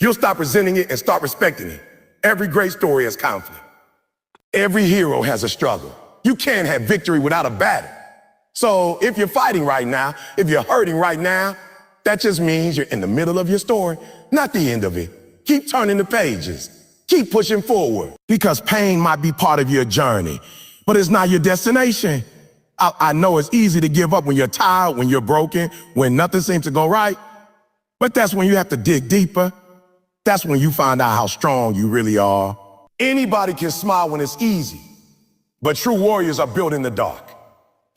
you'll stop resenting it and start respecting it. Every great story has conflict. Every hero has a struggle. You can't have victory without a battle. So if you're fighting right now, if you're hurting right now, that just means you're in the middle of your story, not the end of it. Keep turning the pages. Keep pushing forward. Because pain might be part of your journey, but it's not your destination. I know it's easy to give up when you're tired, when you're broken, when nothing seems to go right. But that's when you have to dig deeper. That's when you find out how strong you really are. Anybody can smile when it's easy, but true warriors are built in the dark.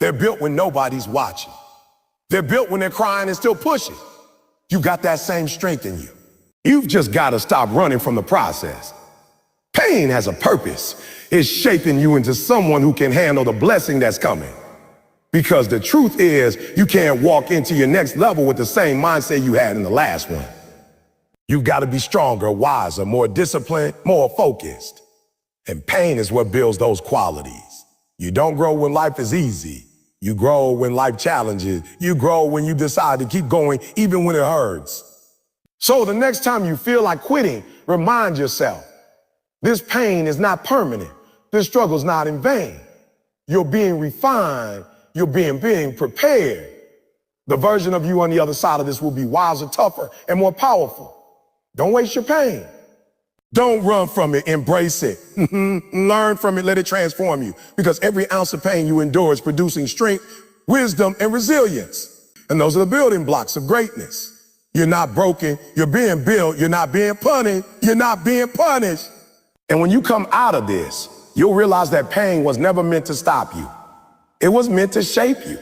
They're built when nobody's watching. They're built when they're crying and still pushing. You got that same strength in you. You've just got to stop running from the process. Pain has a purpose. It's shaping you into someone who can handle the blessing that's coming. Because the truth is, you can't walk into your next level with the same mindset you had in the last one. You've got to be stronger, wiser, more disciplined, more focused. And pain is what builds those qualities. You don't grow when life is easy. You grow when life challenges. You grow when you decide to keep going even when it hurts. So the next time you feel like quitting, remind yourself, this pain is not permanent. This struggle's not in vain. You're being refined. You're being prepared. The version of you on the other side of this will be wiser, tougher, and more powerful. Don't waste your pain. Don't run from it, embrace it. Learn from it, let it transform you. Because every ounce of pain you endure is producing strength, wisdom, and resilience. And those are the building blocks of greatness. You're not broken, you're being built, you're not being punished, you're not being punished. And when you come out of this, you'll realize that pain was never meant to stop you. It was meant to shape you.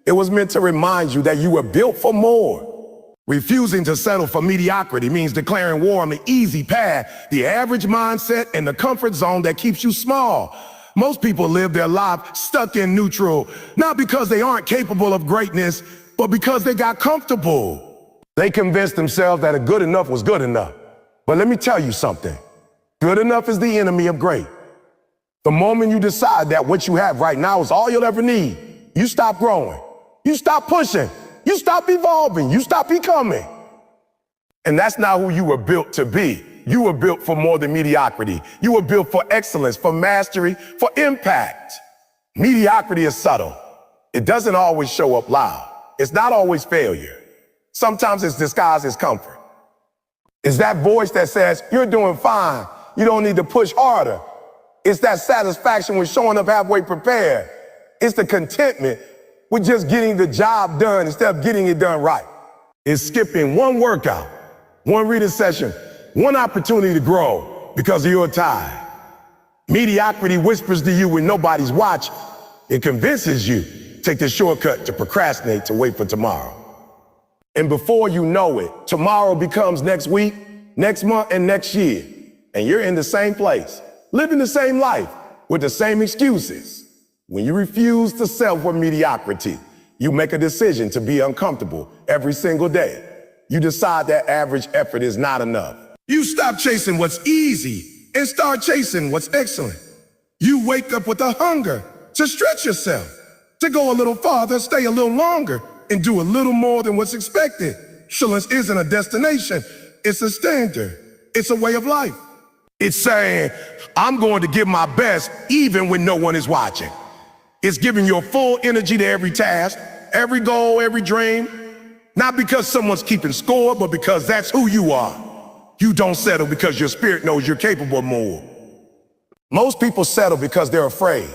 It was meant to remind you that you were built for more. Refusing to settle for mediocrity means declaring war on the easy path, the average mindset, and the comfort zone that keeps you small. Most people live their life stuck in neutral, not because they aren't capable of greatness, but because they got comfortable. They convinced themselves that a good enough was good enough. But let me tell you something. Good enough is the enemy of great. The moment you decide that what you have right now is all you'll ever need, you stop growing. You stop pushing. You stop evolving. You stop becoming. And that's not who you were built to be. You were built for more than mediocrity. You were built for excellence, for mastery, for impact. Mediocrity is subtle. It doesn't always show up loud. It's not always failure. Sometimes it's disguised as comfort. It's that voice that says, you're doing fine. You don't need to push harder. It's that satisfaction with showing up halfway prepared. It's the contentment with just getting the job done instead of getting it done right. It's skipping one workout, one reading session, one opportunity to grow because you're tired. Mediocrity whispers to you when nobody's watching. It convinces you to take the shortcut, to procrastinate, to wait for tomorrow. And before you know it, tomorrow becomes next week, next month, and next year. And you're in the same place, living the same life, with the same excuses. When you refuse to settle for mediocrity, you make a decision to be uncomfortable every single day. You decide that average effort is not enough. You stop chasing what's easy and start chasing what's excellent. You wake up with a hunger to stretch yourself, to go a little farther, stay a little longer, and do a little more than what's expected. Excellence isn't a destination, it's a standard. It's a way of life. It's saying, I'm going to give my best even when no one is watching. It's giving your full energy to every task, every goal, every dream. Not because someone's keeping score, but because that's who you are. You don't settle because your spirit knows you're capable of more. Most people settle because they're afraid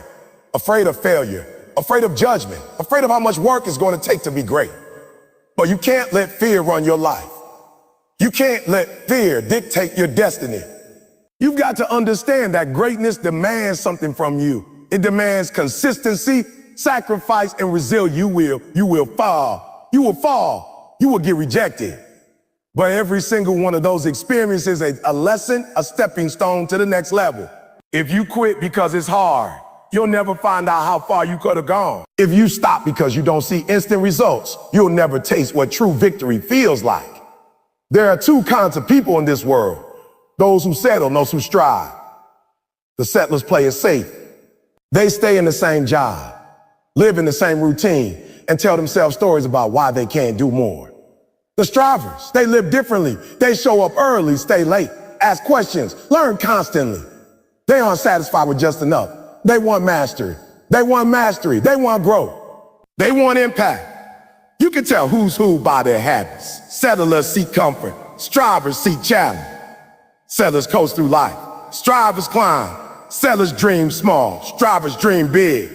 of failure, afraid of judgment, afraid of how much work it's going to take to be great. But you can't let fear run your life. You can't let fear dictate your destiny. You've got to understand that greatness demands something from you. It demands consistency, sacrifice, and resilience. You will fall. You will fall. You will get rejected. But every single one of those experiences is a lesson, a stepping stone to the next level. If you quit because it's hard, you'll never find out how far you could have gone. If you stop because you don't see instant results, you'll never taste what true victory feels like. There are two kinds of people in this world: those who settle and those who strive. The settlers play it safe. They stay in the same job, live in the same routine, and tell themselves stories about why they can't do more. The strivers, they live differently. They show up early, stay late, ask questions, learn constantly. They aren't satisfied with just enough. They want mastery. They want mastery. They want growth. They want impact. You can tell who's who by their habits. Settlers seek comfort. Strivers seek challenge. Settlers coast through life. Strivers climb. Settlers dream small. Strivers dream big.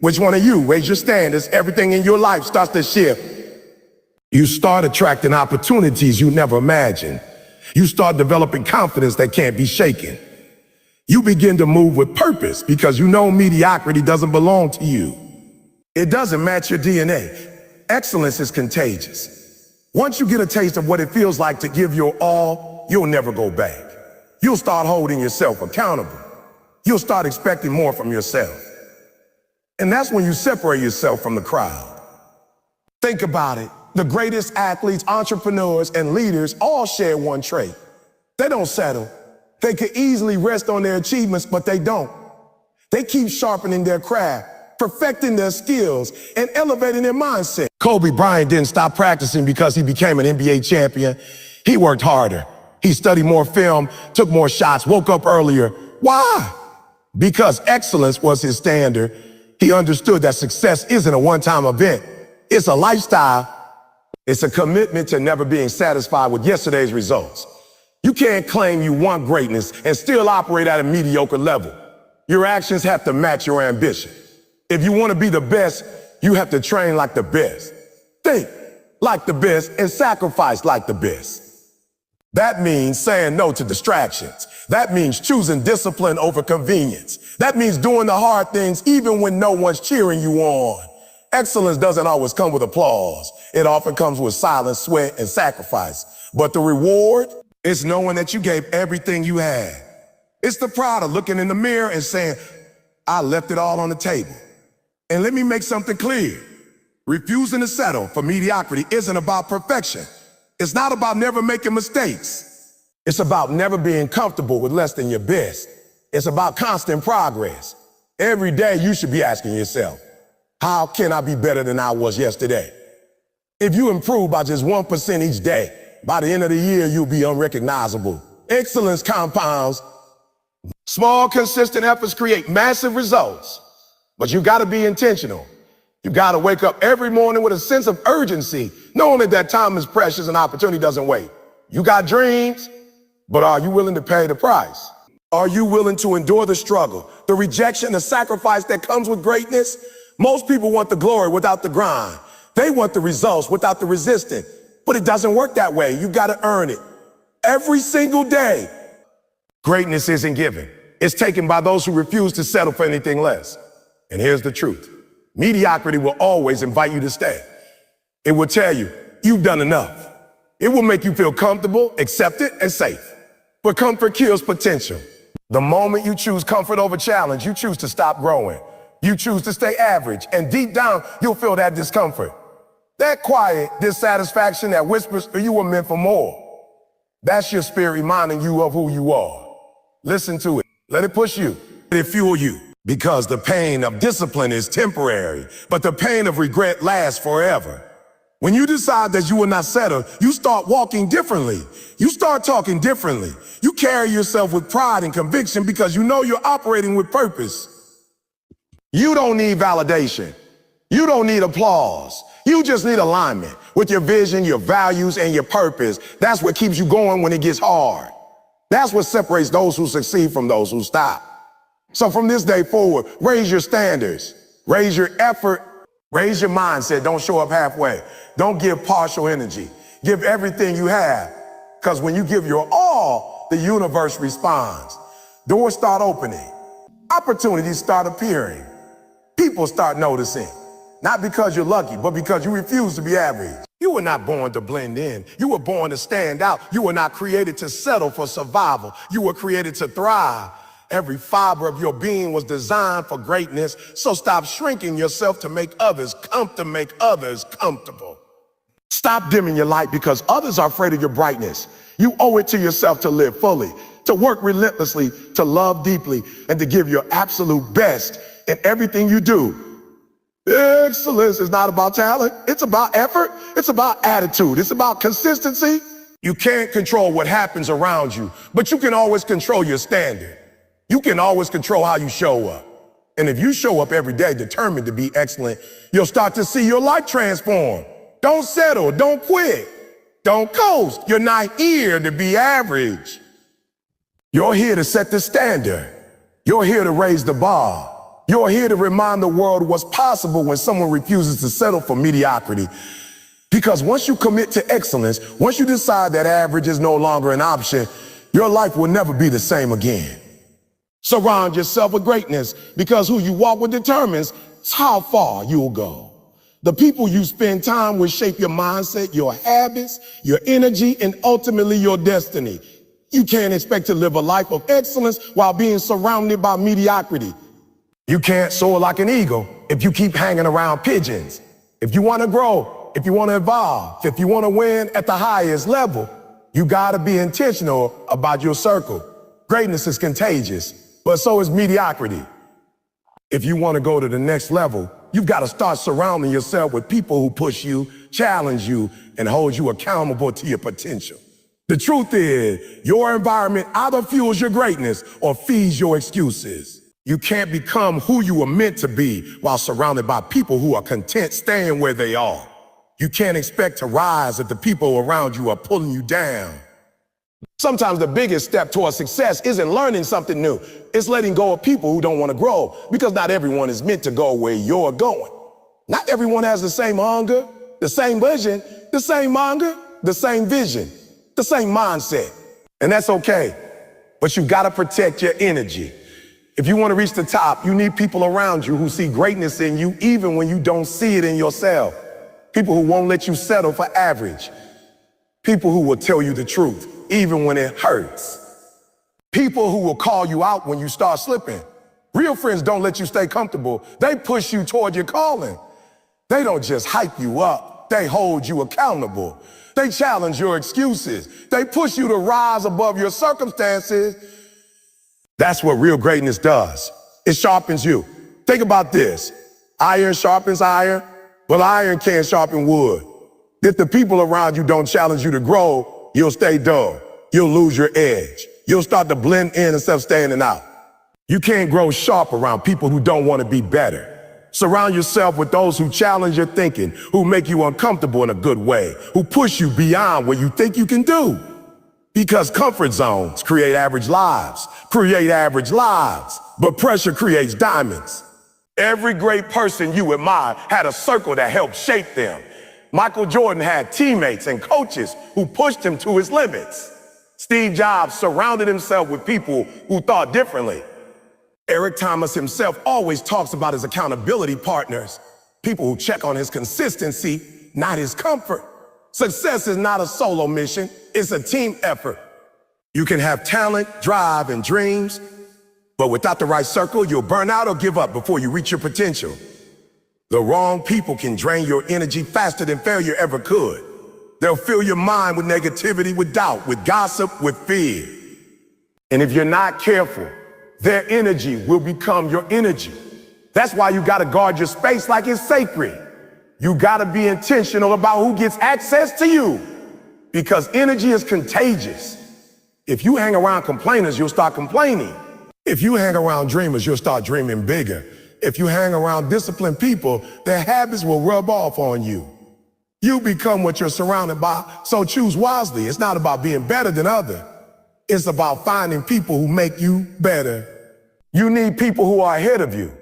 Which one of you? Raise your standards. Everything in your life starts to shift. You start attracting opportunities you never imagined. You start developing confidence that can't be shaken. You begin to move with purpose because you know mediocrity doesn't belong to you. It doesn't match your DNA. Excellence is contagious. Once you get a taste of what it feels like to give your all, you'll never go back. You'll start holding yourself accountable. You'll start expecting more from yourself. And that's when you separate yourself from the crowd. Think about it. The greatest athletes, entrepreneurs, and leaders all share one trait. They don't settle. They could easily rest on their achievements, but they don't. They keep sharpening their craft, perfecting their skills, and elevating their mindset. Kobe Bryant didn't stop practicing because he became an NBA champion. He worked harder. He studied more film, took more shots, woke up earlier. Why? Because excellence was his standard. He understood that success isn't a one-time event. It's a lifestyle. It's a commitment to never being satisfied with yesterday's results. You can't claim you want greatness and still operate at a mediocre level. Your actions have to match your ambition. If you want to be the best, you have to train like the best. Think like the best and sacrifice like the best. That means saying no to distractions. That means choosing discipline over convenience. That means doing the hard things even when no one's cheering you on. Excellence doesn't always come with applause. It often comes with silence, sweat, and sacrifice. But the reward is knowing that you gave everything you had. It's the pride of looking in the mirror and saying, I left it all on the table. And let me make something clear. Refusing to settle for mediocrity isn't about perfection. It's not about never making mistakes. It's about never being comfortable with less than your best. It's about constant progress. Every day you should be asking yourself, how can I be better than I was yesterday? If you improve by just 1% each day, by the end of the year, you'll be unrecognizable. Excellence compounds. Small, consistent efforts create massive results. But you gotta be intentional. You gotta wake up every morning with a sense of urgency, knowing that time is precious and opportunity doesn't wait. You got dreams, but are you willing to pay the price? Are you willing to endure the struggle, the rejection, the sacrifice that comes with greatness? Most people want the glory without the grind. They want the results without the resistance. But it doesn't work that way. You got to earn it every single day. Greatness isn't given. It's taken by those who refuse to settle for anything less. And here's the truth. Mediocrity will always invite you to stay. It will tell you, you've done enough. It will make you feel comfortable, accepted, and safe. But comfort kills potential. The moment you choose comfort over challenge, you choose to stop growing. You choose to stay average, and deep down, you'll feel that discomfort. That quiet dissatisfaction that whispers you were meant for more. That's your spirit reminding you of who you are. Listen to it. Let it push you. Let it fuel you. Because the pain of discipline is temporary, but the pain of regret lasts forever. When you decide that you will not settle, you start walking differently. You start talking differently. You carry yourself with pride and conviction because you know you're operating with purpose. You don't need validation. You don't need applause. You just need alignment with your vision, your values, and your purpose. That's what keeps you going when it gets hard. That's what separates those who succeed from those who stop. So from this day forward, raise your standards, raise your effort, raise your mindset. Don't show up halfway. Don't give partial energy. Give everything you have. Because when you give your all, the universe responds. Doors start opening. Opportunities start appearing. People start noticing. Not because you're lucky, but because you refuse to be average. You were not born to blend in. You were born to stand out. You were not created to settle for survival. You were created to thrive. Every fiber of your being was designed for greatness. So stop shrinking yourself to make others comfortable. Stop dimming your light because others are afraid of your brightness. You owe it to yourself to live fully, to work relentlessly, to love deeply, and to give your absolute best in everything you do. Excellence is not about talent. It's about effort. It's about attitude. It's about consistency. You can't control what happens around you, but you can always control your standard. You can always control how you show up. And if you show up every day determined to be excellent, you'll start to see your life transform. Don't settle. Don't quit. Don't coast. You're not here to be average. You're here to set the standard. You're here to raise the bar. You're here to remind the world what's possible when someone refuses to settle for mediocrity. Because once you commit to excellence, once you decide that average is no longer an option, your life will never be the same again. Surround yourself with greatness because who you walk with determines how far you'll go. The people you spend time with shape your mindset, your habits, your energy, and ultimately your destiny. You can't expect to live a life of excellence while being surrounded by mediocrity. You can't soar like an eagle if you keep hanging around pigeons. If you want to grow, if you want to evolve, if you want to win at the highest level, you got to be intentional about your circle. Greatness is contagious, but so is mediocrity. If you want to go to the next level, you've got to start surrounding yourself with people who push you, challenge you, and hold you accountable to your potential. The truth is, your environment either fuels your greatness or feeds your excuses. You can't become who you were meant to be while surrounded by people who are content staying where they are. You can't expect to rise if the people around you are pulling you down. Sometimes the biggest step towards success isn't learning something new. It's letting go of people who don't want to grow, because not everyone is meant to go where you're going. Not everyone has the same hunger, the same vision, the same hunger, the same vision, the same mindset. And that's okay, but you gotta protect your energy. If you want to reach the top, you need people around you who see greatness in you even when you don't see it in yourself. People who won't let you settle for average. People who will tell you the truth even when it hurts. People who will call you out when you start slipping. Real friends don't let you stay comfortable. They push you toward your calling. They don't just hype you up. They hold you accountable. They challenge your excuses. They push you to rise above your circumstances. That's what real greatness does. It sharpens you. Think about this. Iron sharpens iron, but iron can't sharpen wood. If the people around you don't challenge you to grow, you'll stay dull. You'll lose your edge. You'll start to blend in instead of standing out. You can't grow sharp around people who don't want to be better. Surround yourself with those who challenge your thinking, who make you uncomfortable in a good way, who push you beyond what you think you can do. Because comfort zones create average lives, but pressure creates diamonds. Every great person you admire had a circle that helped shape them. Michael Jordan had teammates and coaches who pushed him to his limits. Steve Jobs surrounded himself with people who thought differently. Eric Thomas himself always talks about his accountability partners, people who check on his consistency, not his comfort. Success is not a solo mission, it's a team effort. You can have talent, drive, and dreams, but without the right circle, you'll burn out or give up before you reach your potential. The wrong people can drain your energy faster than failure ever could. They'll fill your mind with negativity, with doubt, with gossip, with fear. And if you're not careful, their energy will become your energy. That's why you gotta guard your space like it's sacred. You gotta be intentional about who gets access to you, because energy is contagious. If you hang around complainers, you'll start complaining. If you hang around dreamers, you'll start dreaming bigger. If you hang around disciplined people, their habits will rub off on you. You become what you're surrounded by, so choose wisely. It's not about being better than others. It's about finding people who make you better. You need people who are ahead of you,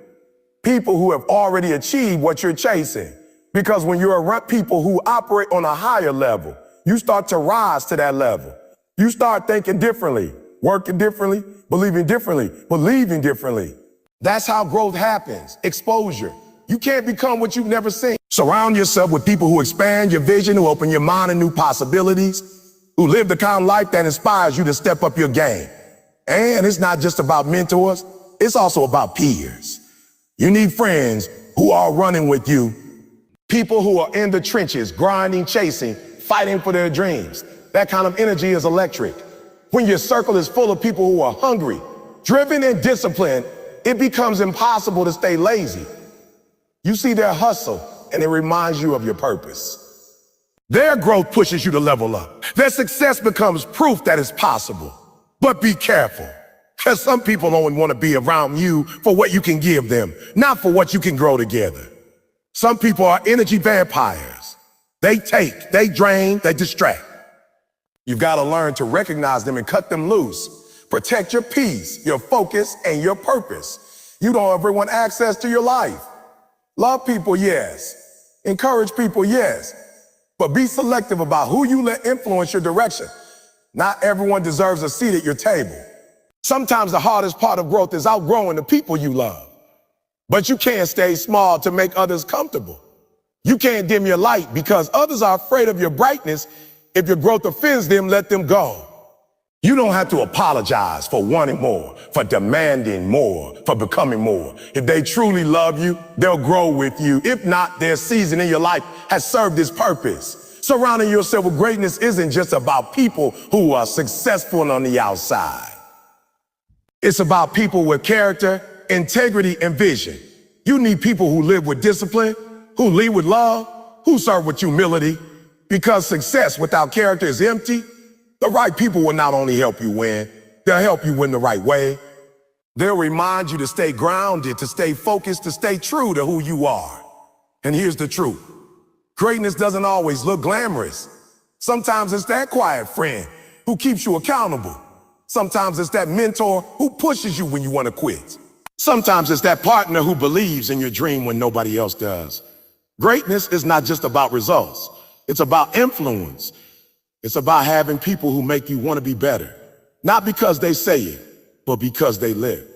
people who have already achieved what you're chasing. Because when you're around people who operate on a higher level, you start to rise to that level. You start thinking differently, working differently, believing differently. That's how growth happens, exposure. You can't become what you've never seen. Surround yourself with people who expand your vision, who open your mind to new possibilities, who live the kind of life that inspires you to step up your game. And it's not just about mentors, it's also about peers. You need friends who are running with you, people who are in the trenches, grinding, chasing, fighting for their dreams. That kind of energy is electric. When your circle is full of people who are hungry, driven, and disciplined, it becomes impossible to stay lazy. You see their hustle, and it reminds you of your purpose. Their growth pushes you to level up. Their success becomes proof that it's possible. But be careful, because some people only want to be around you for what you can give them, not for what you can grow together. Some people are energy vampires. They take, they drain, they distract. You've got to learn to recognize them and cut them loose. Protect your peace, your focus, and your purpose. You don't ever want access to your life. Love people, yes. Encourage people, yes. But be selective about who you let influence your direction. Not everyone deserves a seat at your table. Sometimes the hardest part of growth is outgrowing the people you love. But you can't stay small to make others comfortable. You can't dim your light because others are afraid of your brightness. If your growth offends them, let them go. You don't have to apologize for wanting more, for demanding more, for becoming more. If they truly love you, they'll grow with you. If not, their season in your life has served its purpose. Surrounding yourself with greatness isn't just about people who are successful on the outside. It's about people with character, integrity, and vision. You need people who live with discipline, who lead with love, who serve with humility, because success without character is empty. The right people will not only help you win, they'll help you win the right way. They'll remind you to stay grounded, to stay focused, to stay true to who you are. And here's the truth. Greatness doesn't always look glamorous. Sometimes it's that quiet friend who keeps you accountable. Sometimes it's that mentor who pushes you when you want to quit. Sometimes it's that partner who believes in your dream when nobody else does. Greatness is not just about results. It's about influence. It's about having people who make you want to be better. Not because they say it, but because they live.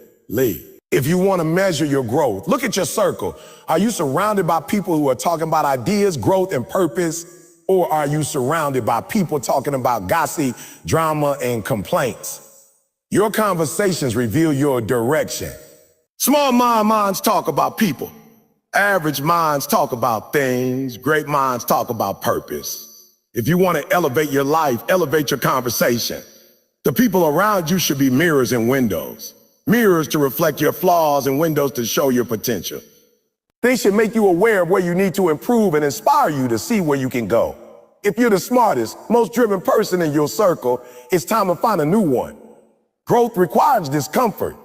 If you want to measure your growth, look at your circle. Are you surrounded by people who are talking about ideas, growth, and purpose? Or are you surrounded by people talking about gossip, drama, and complaints? Your conversations reveal your direction. Small minds talk about people. Average minds talk about things. Great minds talk about purpose. If you want to elevate your life, elevate your conversation. The people around you should be mirrors and windows. Mirrors to reflect your flaws and windows to show your potential. They should make you aware of where you need to improve and inspire you to see where you can go. If you're the smartest, most driven person in your circle, it's time to find a new one. Growth requires discomfort.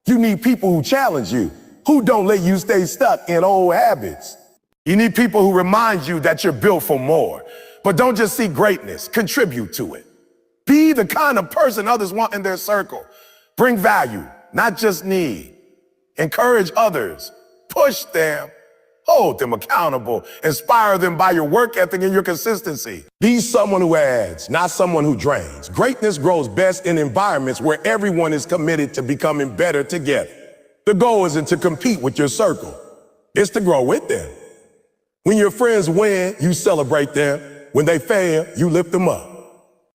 You need people who challenge you, who don't let you stay stuck in old habits. You need people who remind you that you're built for more. But don't just see greatness, contribute to it. Be the kind of person others want in their circle. Bring value, not just need. Encourage others, push them, hold them accountable, inspire them by your work ethic and your consistency. Be someone who adds, not someone who drains. Greatness grows best in environments where everyone is committed to becoming better together. The goal isn't to compete with your circle, it's to grow with them. When your friends win, you celebrate them. When they fail, you lift them up.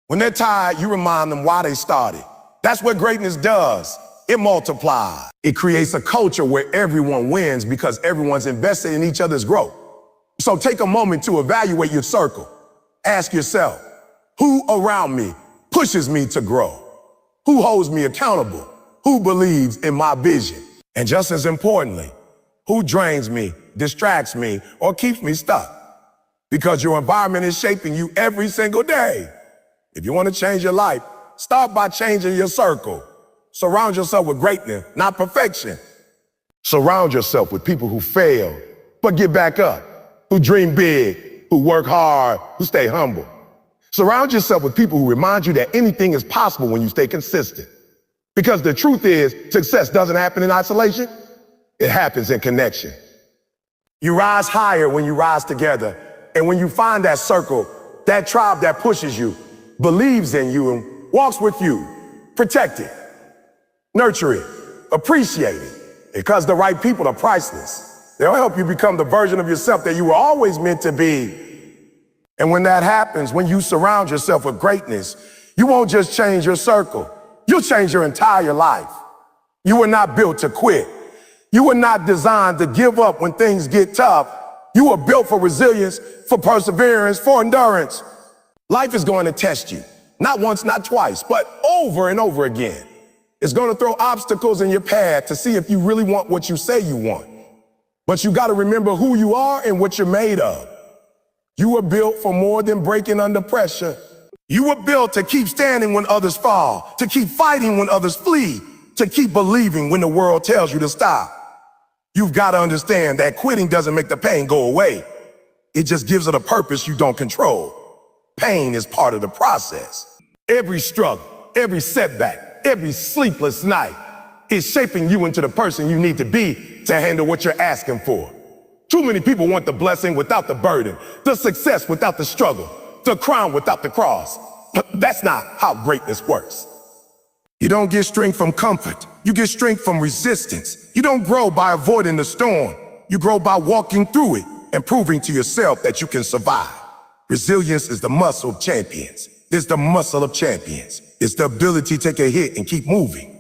When they're tired, you remind them why they started. That's what greatness does. It multiplies. It creates a culture where everyone wins because everyone's invested in each other's growth. So take a moment to evaluate your circle. Ask yourself, who around me pushes me to grow? Who holds me accountable? Who believes in my vision? And just as importantly, who drains me, distracts me, or keeps me stuck? Because your environment is shaping you every single day. If you want to change your life, start by changing your circle. Surround yourself with greatness, not perfection. Surround yourself with people who fail, but get back up, who dream big, who work hard, who stay humble. Surround yourself with people who remind you that anything is possible when you stay consistent. Because the truth is, success doesn't happen in isolation. It happens in connection. You rise higher when you rise together. And when you find that circle, that tribe that pushes you, believes in you, and walks with you. Protect it, nurture it, appreciate it, because the right people are priceless. They'll help you become the version of yourself that you were always meant to be. And when that happens, when you surround yourself with greatness, you won't just change your circle, you'll change your entire life. You were not built to quit. You were not designed to give up when things get tough. You were built for resilience, for perseverance, for endurance. Life is going to test you, not once, not twice, but over and over again. It's going to throw obstacles in your path to see if you really want what you say you want. But you got to remember who you are and what you're made of. You were built for more than breaking under pressure. You were built to keep standing when others fall, to keep fighting when others flee, to keep believing when the world tells you to stop. You've got to understand that quitting doesn't make the pain go away. It just gives it a purpose you don't control. Pain is part of the process. Every struggle, every setback, every sleepless night is shaping you into the person you need to be to handle what you're asking for. Too many people want the blessing without the burden, the success without the struggle, the crown without the cross. But that's not how greatness works. You don't get strength from comfort. You get strength from resistance. You don't grow by avoiding the storm. You grow by walking through it and proving to yourself that you can survive. Resilience is the muscle of champions. It's the muscle of champions. It's the ability to take a hit and keep moving.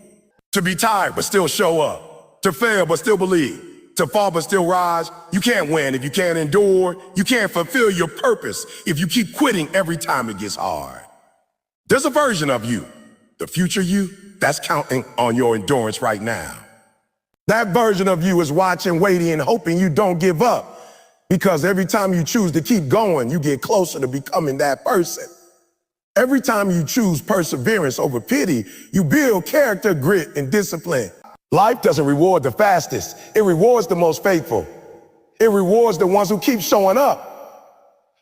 To be tired but still show up. To fail but still believe. To fall but still rise. You can't win if you can't endure. You can't fulfill your purpose if you keep quitting every time it gets hard. There's a version of you, the future you, that's counting on your endurance right now. That version of you is watching, waiting, and hoping you don't give up. Because every time you choose to keep going, you get closer to becoming that person. Every time you choose perseverance over pity, you build character, grit, and discipline. Life doesn't reward the fastest. It rewards the most faithful. It rewards the ones who keep showing up.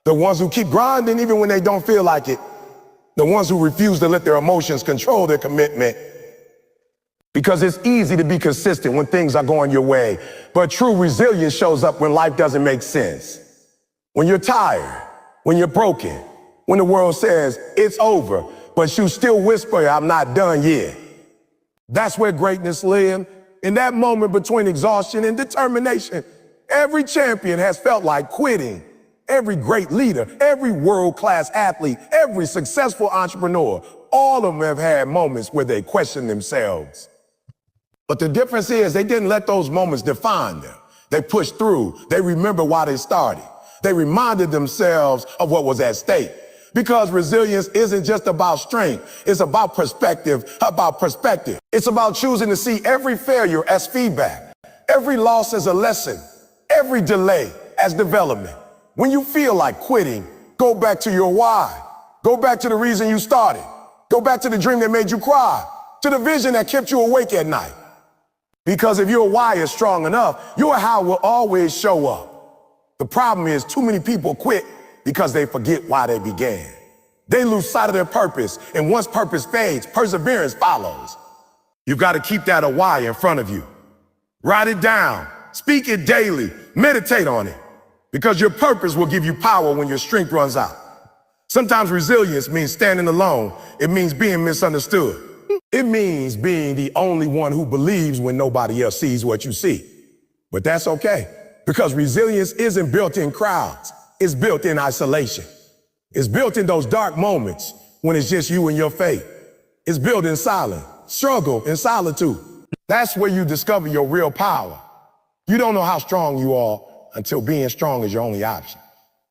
The ones who keep grinding even when they don't feel like it. The ones who refuse to let their emotions control their commitment. Because it's easy to be consistent when things are going your way, but true resilience shows up when life doesn't make sense. When you're tired, when you're broken, when the world says it's over, but you still whisper, I'm not done yet. That's where greatness lives. In that moment between exhaustion and determination, every champion has felt like quitting. Every great leader, every world-class athlete, every successful entrepreneur, all of them have had moments where they question themselves. But the difference is they didn't let those moments define them. They pushed through. They remember why they started. They reminded themselves of what was at stake. Because resilience isn't just about strength. It's about perspective, It's about choosing to see every failure as feedback, every loss as a lesson, every delay as development. When you feel like quitting, go back to your why. Go back to the reason you started. Go back to the dream that made you cry, to the vision that kept you awake at night. Because if your why is strong enough, your how will always show up. The problem is too many people quit because they forget why they began. They lose sight of their purpose, and once purpose fades, perseverance follows. You've got to keep that a why in front of you. Write it down, speak it daily, meditate on it. Because your purpose will give you power when your strength runs out. Sometimes resilience means standing alone. It means being misunderstood. It means being the only one who believes when nobody else sees what you see. But that's okay, because resilience isn't built in crowds. It's built in isolation. It's built in those dark moments when it's just you and your fate. It's built in silence, struggle, and solitude. That's where you discover your real power. You don't know how strong you are until being strong is your only option.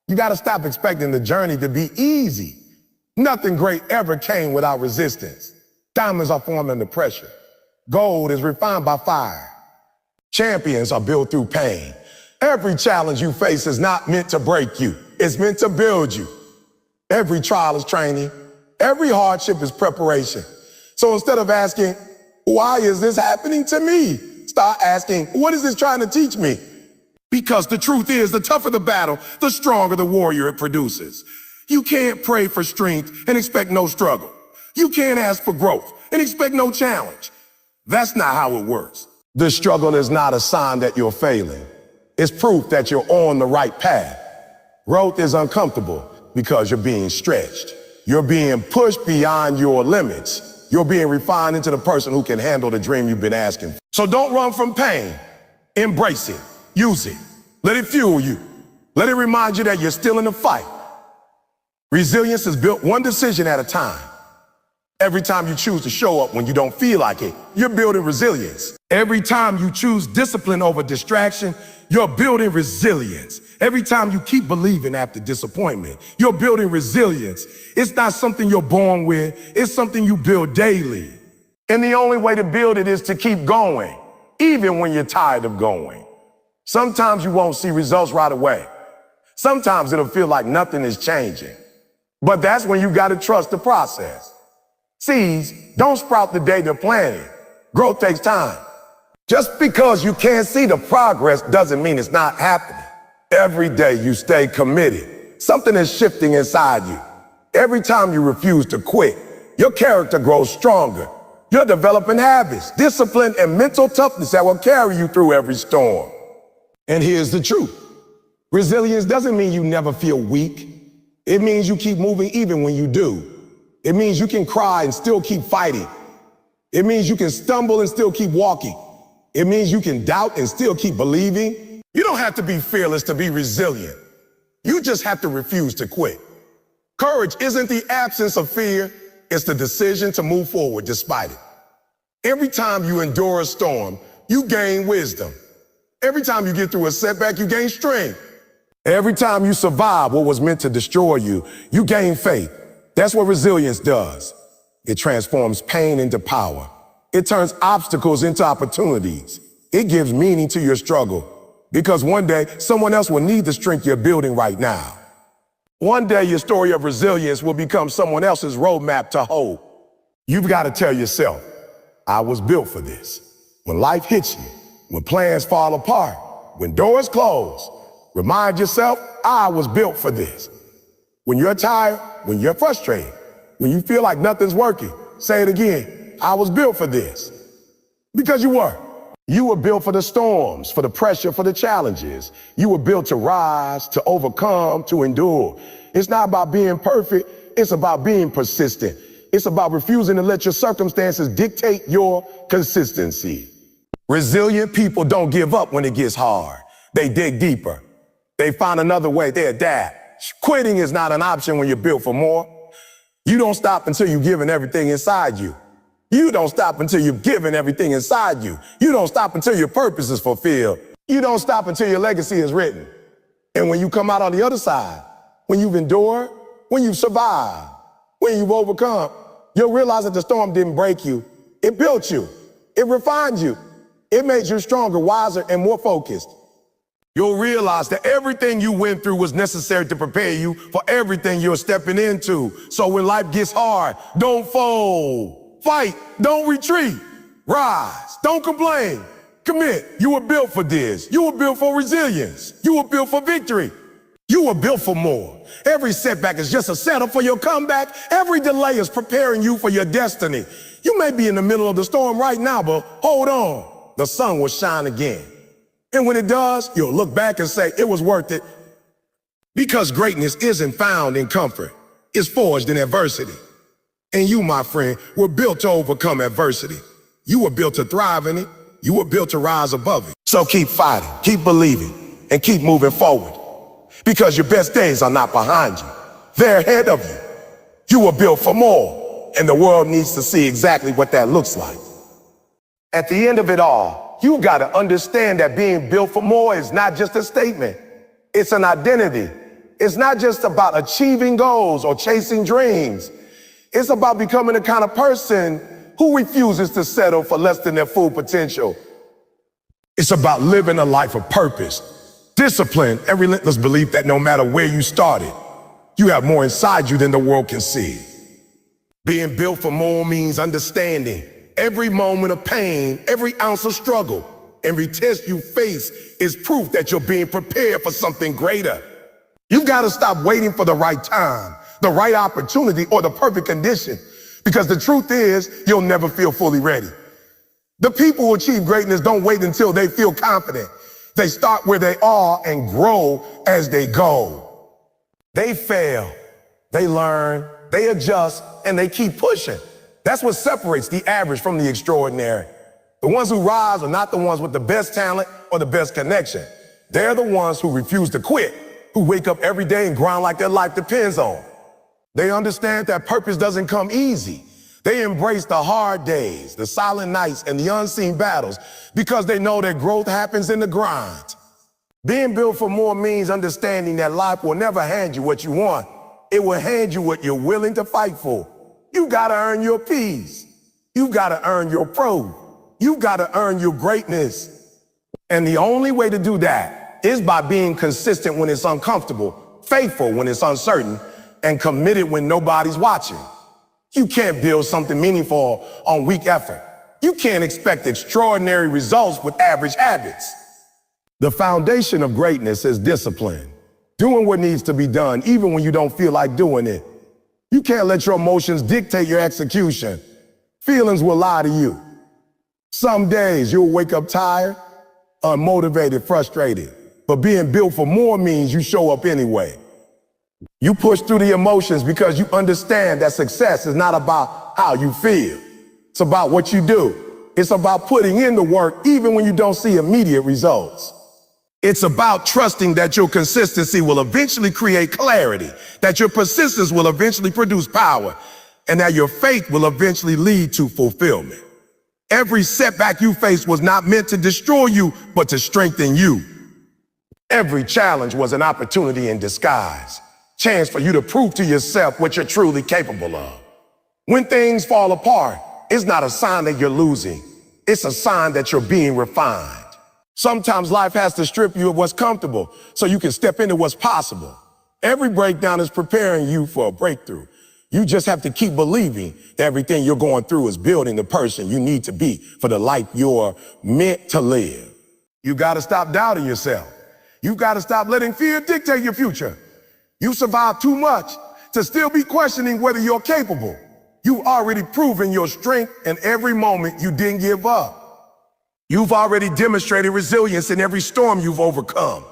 You got to stop expecting the journey to be easy. Nothing great ever came without resistance. Diamonds are formed under pressure. Gold is refined by fire. Champions are built through pain. Every challenge you face is not meant to break you. It's meant to build you. Every trial is training. Every hardship is preparation. So instead of asking, why is this happening to me? Start asking, what is this trying to teach me? Because the truth is, the tougher the battle, the stronger the warrior it produces. You can't pray for strength and expect no struggle. You can't ask for growth and expect no challenge. That's not how it works. The struggle is not a sign that you're failing. It's proof that you're on the right path. Growth is uncomfortable because you're being stretched. You're being pushed beyond your limits. You're being refined into the person who can handle the dream you've been asking for. So don't run from pain. Embrace it. Use it. Let it fuel you. Let it remind you that you're still in the fight. Resilience is built one decision at a time. Every time you choose to show up when you don't feel like it, you're building resilience. Every time you choose discipline over distraction, you're building resilience. Every time you keep believing after disappointment, you're building resilience. It's not something you're born with, it's something you build daily. And the only way to build it is to keep going, even when you're tired of going. Sometimes you won't see results right away. Sometimes it'll feel like nothing is changing. But that's when you gotta trust the process. Seeds don't sprout the day they're planted. Growth takes time. Just because you can't see the progress doesn't mean it's not happening. Every day you stay committed. Something is shifting inside you. Every time you refuse to quit, your character grows stronger. You're developing habits, discipline, and mental toughness that will carry you through every storm. And here's the truth. Resilience doesn't mean you never feel weak. It means you keep moving even when you do. It means you can cry and still keep fighting. It means you can stumble and still keep walking. It means you can doubt and still keep believing. You don't have to be fearless to be resilient. You just have to refuse to quit. Courage isn't the absence of fear, it's the decision to move forward despite it. Every time you endure a storm, you gain wisdom. Every time you get through a setback, you gain strength. Every time you survive what was meant to destroy you, you gain faith. That's what resilience does. It transforms pain into power. It turns obstacles into opportunities. It gives meaning to your struggle. Because one day, someone else will need the strength you're building right now. One day, your story of resilience will become someone else's roadmap to hope. You've got to tell yourself, I was built for this. When life hits you, when plans fall apart, when doors close, remind yourself, I was built for this. When you're tired, when you're frustrated, when you feel like nothing's working, say it again, I was built for this. Because you were. You were built for the storms, for the pressure, for the challenges. You were built to rise, to overcome, to endure. It's not about being perfect, it's about being persistent. It's about refusing to let your circumstances dictate your consistency. Resilient people don't give up when it gets hard. They dig deeper. They find another way, they adapt. Quitting is not an option when you're built for more. You don't stop until you've given everything inside you. You don't stop until you've given everything inside you. You don't stop until your purpose is fulfilled. You don't stop until your legacy is written. And when you come out on the other side, when you've endured, when you've survived, when you've overcome, you'll realize that the storm didn't break you. It built you. It refined you. It made you stronger, wiser, and more focused. You'll realize that everything you went through was necessary to prepare you for everything you're stepping into. So when life gets hard, don't fold. Fight, don't retreat. Rise, don't complain. Commit. You were built for this. You were built for resilience. You were built for victory. You were built for more. Every setback is just a setup for your comeback. Every delay is preparing you for your destiny. You may be in the middle of the storm right now, but hold on. The sun will shine again. And when it does, you'll look back and say, it was worth it. Because greatness isn't found in comfort. It's forged in adversity. And you, my friend, were built to overcome adversity. You were built to thrive in it. You were built to rise above it. So keep fighting, keep believing, and keep moving forward. Because your best days are not behind you. They're ahead of you. You were built for more, and the world needs to see exactly what that looks like. At the end of it all, you got to understand that being built for more is not just a statement. It's an identity. It's not just about achieving goals or chasing dreams. It's about becoming the kind of person who refuses to settle for less than their full potential. It's about living a life of purpose, discipline, and relentless belief that no matter where you started, you have more inside you than the world can see. Being built for more means understanding every moment of pain, every ounce of struggle, every test you face is proof that you're being prepared for something greater. You've got to stop waiting for the right time, the right opportunity, or the perfect condition. Because the truth is, you'll never feel fully ready. The people who achieve greatness don't wait until they feel confident. They start where they are and grow as they go. They fail, they learn, They adjust and they keep pushing. That's what separates the average from the extraordinary. The ones who rise are not the ones with the best talent or the best connection. They're the ones who refuse to quit, who wake up every day and grind like their life depends on. They understand that purpose doesn't come easy. They embrace the hard days, the silent nights, and the unseen battles because they know that growth happens in the grind. Being built for more means understanding that life will never hand you what you want. It will hand you what you're willing to fight for. You gotta earn your peace. You gotta earn your proof. You gotta earn your greatness. And the only way to do that is by being consistent when it's uncomfortable, faithful when it's uncertain, and committed when nobody's watching. You can't build something meaningful on weak effort. You can't expect extraordinary results with average habits. The foundation of greatness is discipline, doing what needs to be done even when you don't feel like doing it. You can't let your emotions dictate your execution. Feelings will lie to you. Some days you'll wake up tired, unmotivated, frustrated, but being built for more means you show up anyway. You push through the emotions because you understand that success is not about how you feel. It's about what you do. It's about putting in the work even when you don't see immediate results. It's about trusting that your consistency will eventually create clarity, that your persistence will eventually produce power, and that your faith will eventually lead to fulfillment. Every setback you face was not meant to destroy you, but to strengthen you. Every challenge was an opportunity in disguise, chance for you to prove to yourself what you're truly capable of. When things fall apart, it's not a sign that you're losing. It's a sign that you're being refined. Sometimes life has to strip you of what's comfortable so you can step into what's possible. Every breakdown is preparing you for a breakthrough. You just have to keep believing that everything you're going through is building the person you need to be for the life you're meant to live. You got to stop doubting yourself. You've got to stop letting fear dictate your future. You survived too much to still be questioning whether you're capable. You've already proven your strength in every moment you didn't give up. You've already demonstrated resilience in every storm you've overcome.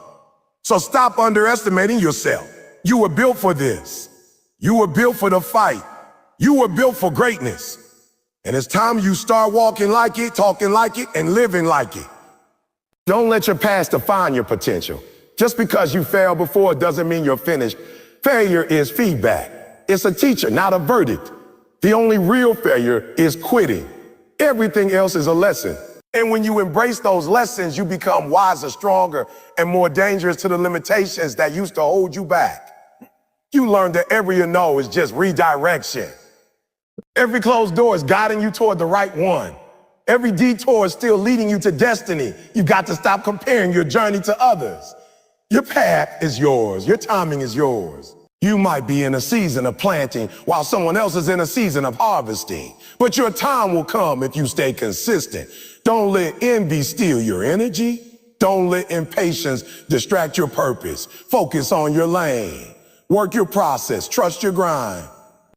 So stop underestimating yourself. You were built for this. You were built for the fight. You were built for greatness. And it's time you start walking like it, talking like it, and living like it. Don't let your past define your potential. Just because you failed before doesn't mean you're finished. Failure is feedback. It's a teacher, not a verdict. The only real failure is quitting. Everything else is a lesson. And when you embrace those lessons, you become wiser, stronger, and more dangerous to the limitations that used to hold you back. You learn that every no is just redirection. Every closed door is guiding you toward the right one. Every detour is still leading you to destiny. You've got to stop comparing your journey to others. Your path is yours. Your timing is yours. You might be in a season of planting while someone else is in a season of harvesting. But your time will come if you stay consistent. Don't let envy steal your energy. Don't let impatience distract your purpose. Focus on your lane. Work your process. Trust your grind.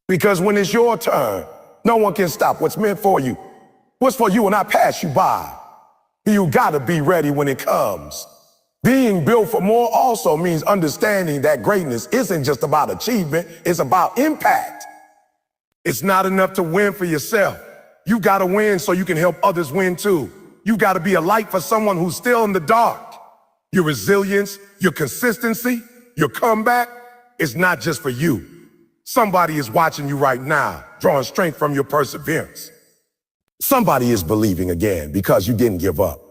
Because when it's your turn, no one can stop what's meant for you. What's for you will not pass you by. You gotta be ready when it comes. Being built for more also means understanding that greatness isn't just about achievement, it's about impact. It's not enough to win for yourself. You gotta win so you can help others win too. You gotta be a light for someone who's still in the dark. Your resilience, your consistency, your comeback is not just for you. Somebody is watching you right now, drawing strength from your perseverance. Somebody is believing again because you didn't give up.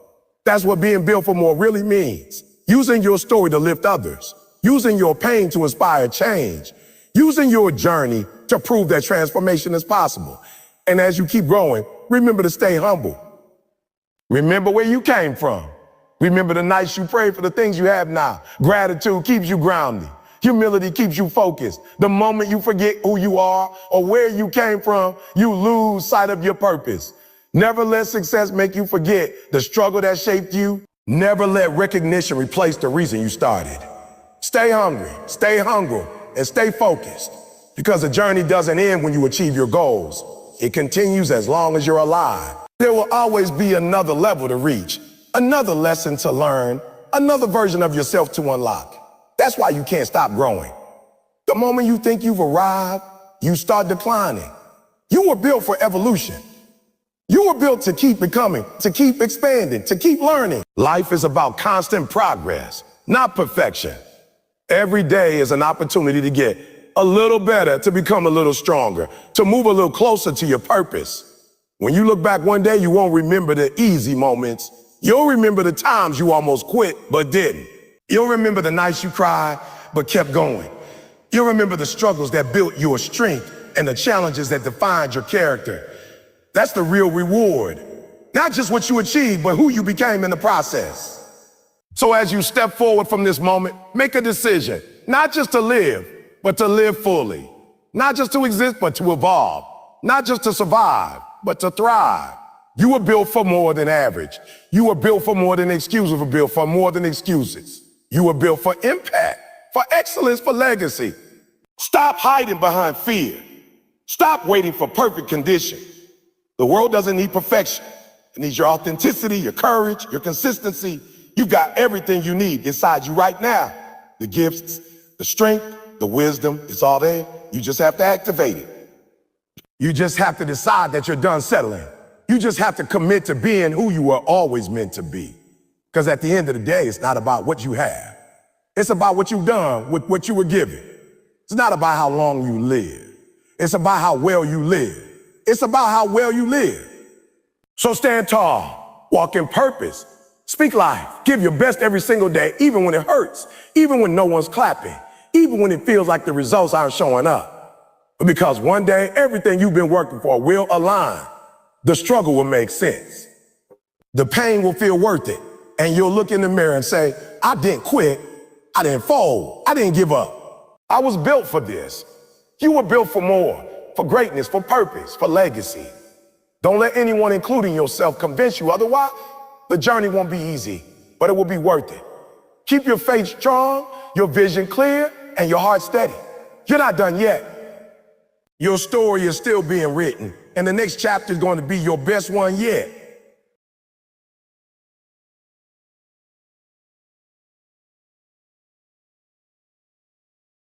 That's what being built for more really means. Using your story to lift others. Using your pain to inspire change. Using your journey to prove that transformation is possible. And as you keep growing, remember to stay humble. Remember where you came from. Remember the nights you prayed for the things you have now. Gratitude keeps you grounded. Humility keeps you focused. The moment you forget who you are or where you came from, you lose sight of your purpose. Never let success make you forget the struggle that shaped you. Never let recognition replace the reason you started. Stay hungry, stay humble, and stay focused. Because the journey doesn't end when you achieve your goals. It continues as long as you're alive. There will always be another level to reach, another lesson to learn, another version of yourself to unlock. That's why you can't stop growing. The moment you think you've arrived, you start declining. You were built for evolution. You were built to keep becoming, to keep expanding, to keep learning. Life is about constant progress, not perfection. Every day is an opportunity to get a little better, to become a little stronger, to move a little closer to your purpose. When you look back one day, you won't remember the easy moments. You'll remember the times you almost quit but didn't. You'll remember the nights you cried but kept going. You'll remember the struggles that built your strength and the challenges that defined your character. That's the real reward. Not just what you achieved, but who you became in the process. So as you step forward from this moment, make a decision, not just to live, but to live fully. Not just to exist, but to evolve. Not just to survive, but to thrive. You were built for more than average. You were built for more than excuses. You were built for more than excuses. You were built for impact, for excellence, for legacy. Stop hiding behind fear. Stop waiting for perfect conditions. The world doesn't need perfection. It needs your authenticity, your courage, your consistency. You've got everything you need inside you right now. The gifts, the strength, the wisdom, it's all there. You just have to activate it. You just have to decide that you're done settling. You just have to commit to being who you were always meant to be. Because at the end of the day, it's not about what you have. It's about what you've done with what you were given. It's not about how long you live. It's about how well you live. It's about how well you live. So stand tall, walk in purpose, speak life, give your best every single day, even when it hurts, even when no one's clapping, even when it feels like the results aren't showing up. But because one day, everything you've been working for will align. The struggle will make sense. The pain will feel worth it. And you'll look in the mirror and say, I didn't quit. I didn't fold. I didn't give up. I was built for this. You were built for more, for greatness, for purpose, for legacy. Don't let anyone, including yourself, convince you otherwise. The journey won't be easy, but it will be worth it. Keep your faith strong, your vision clear, and your heart steady. You're not done yet. Your story is still being written, and the next chapter is going to be your best one yet.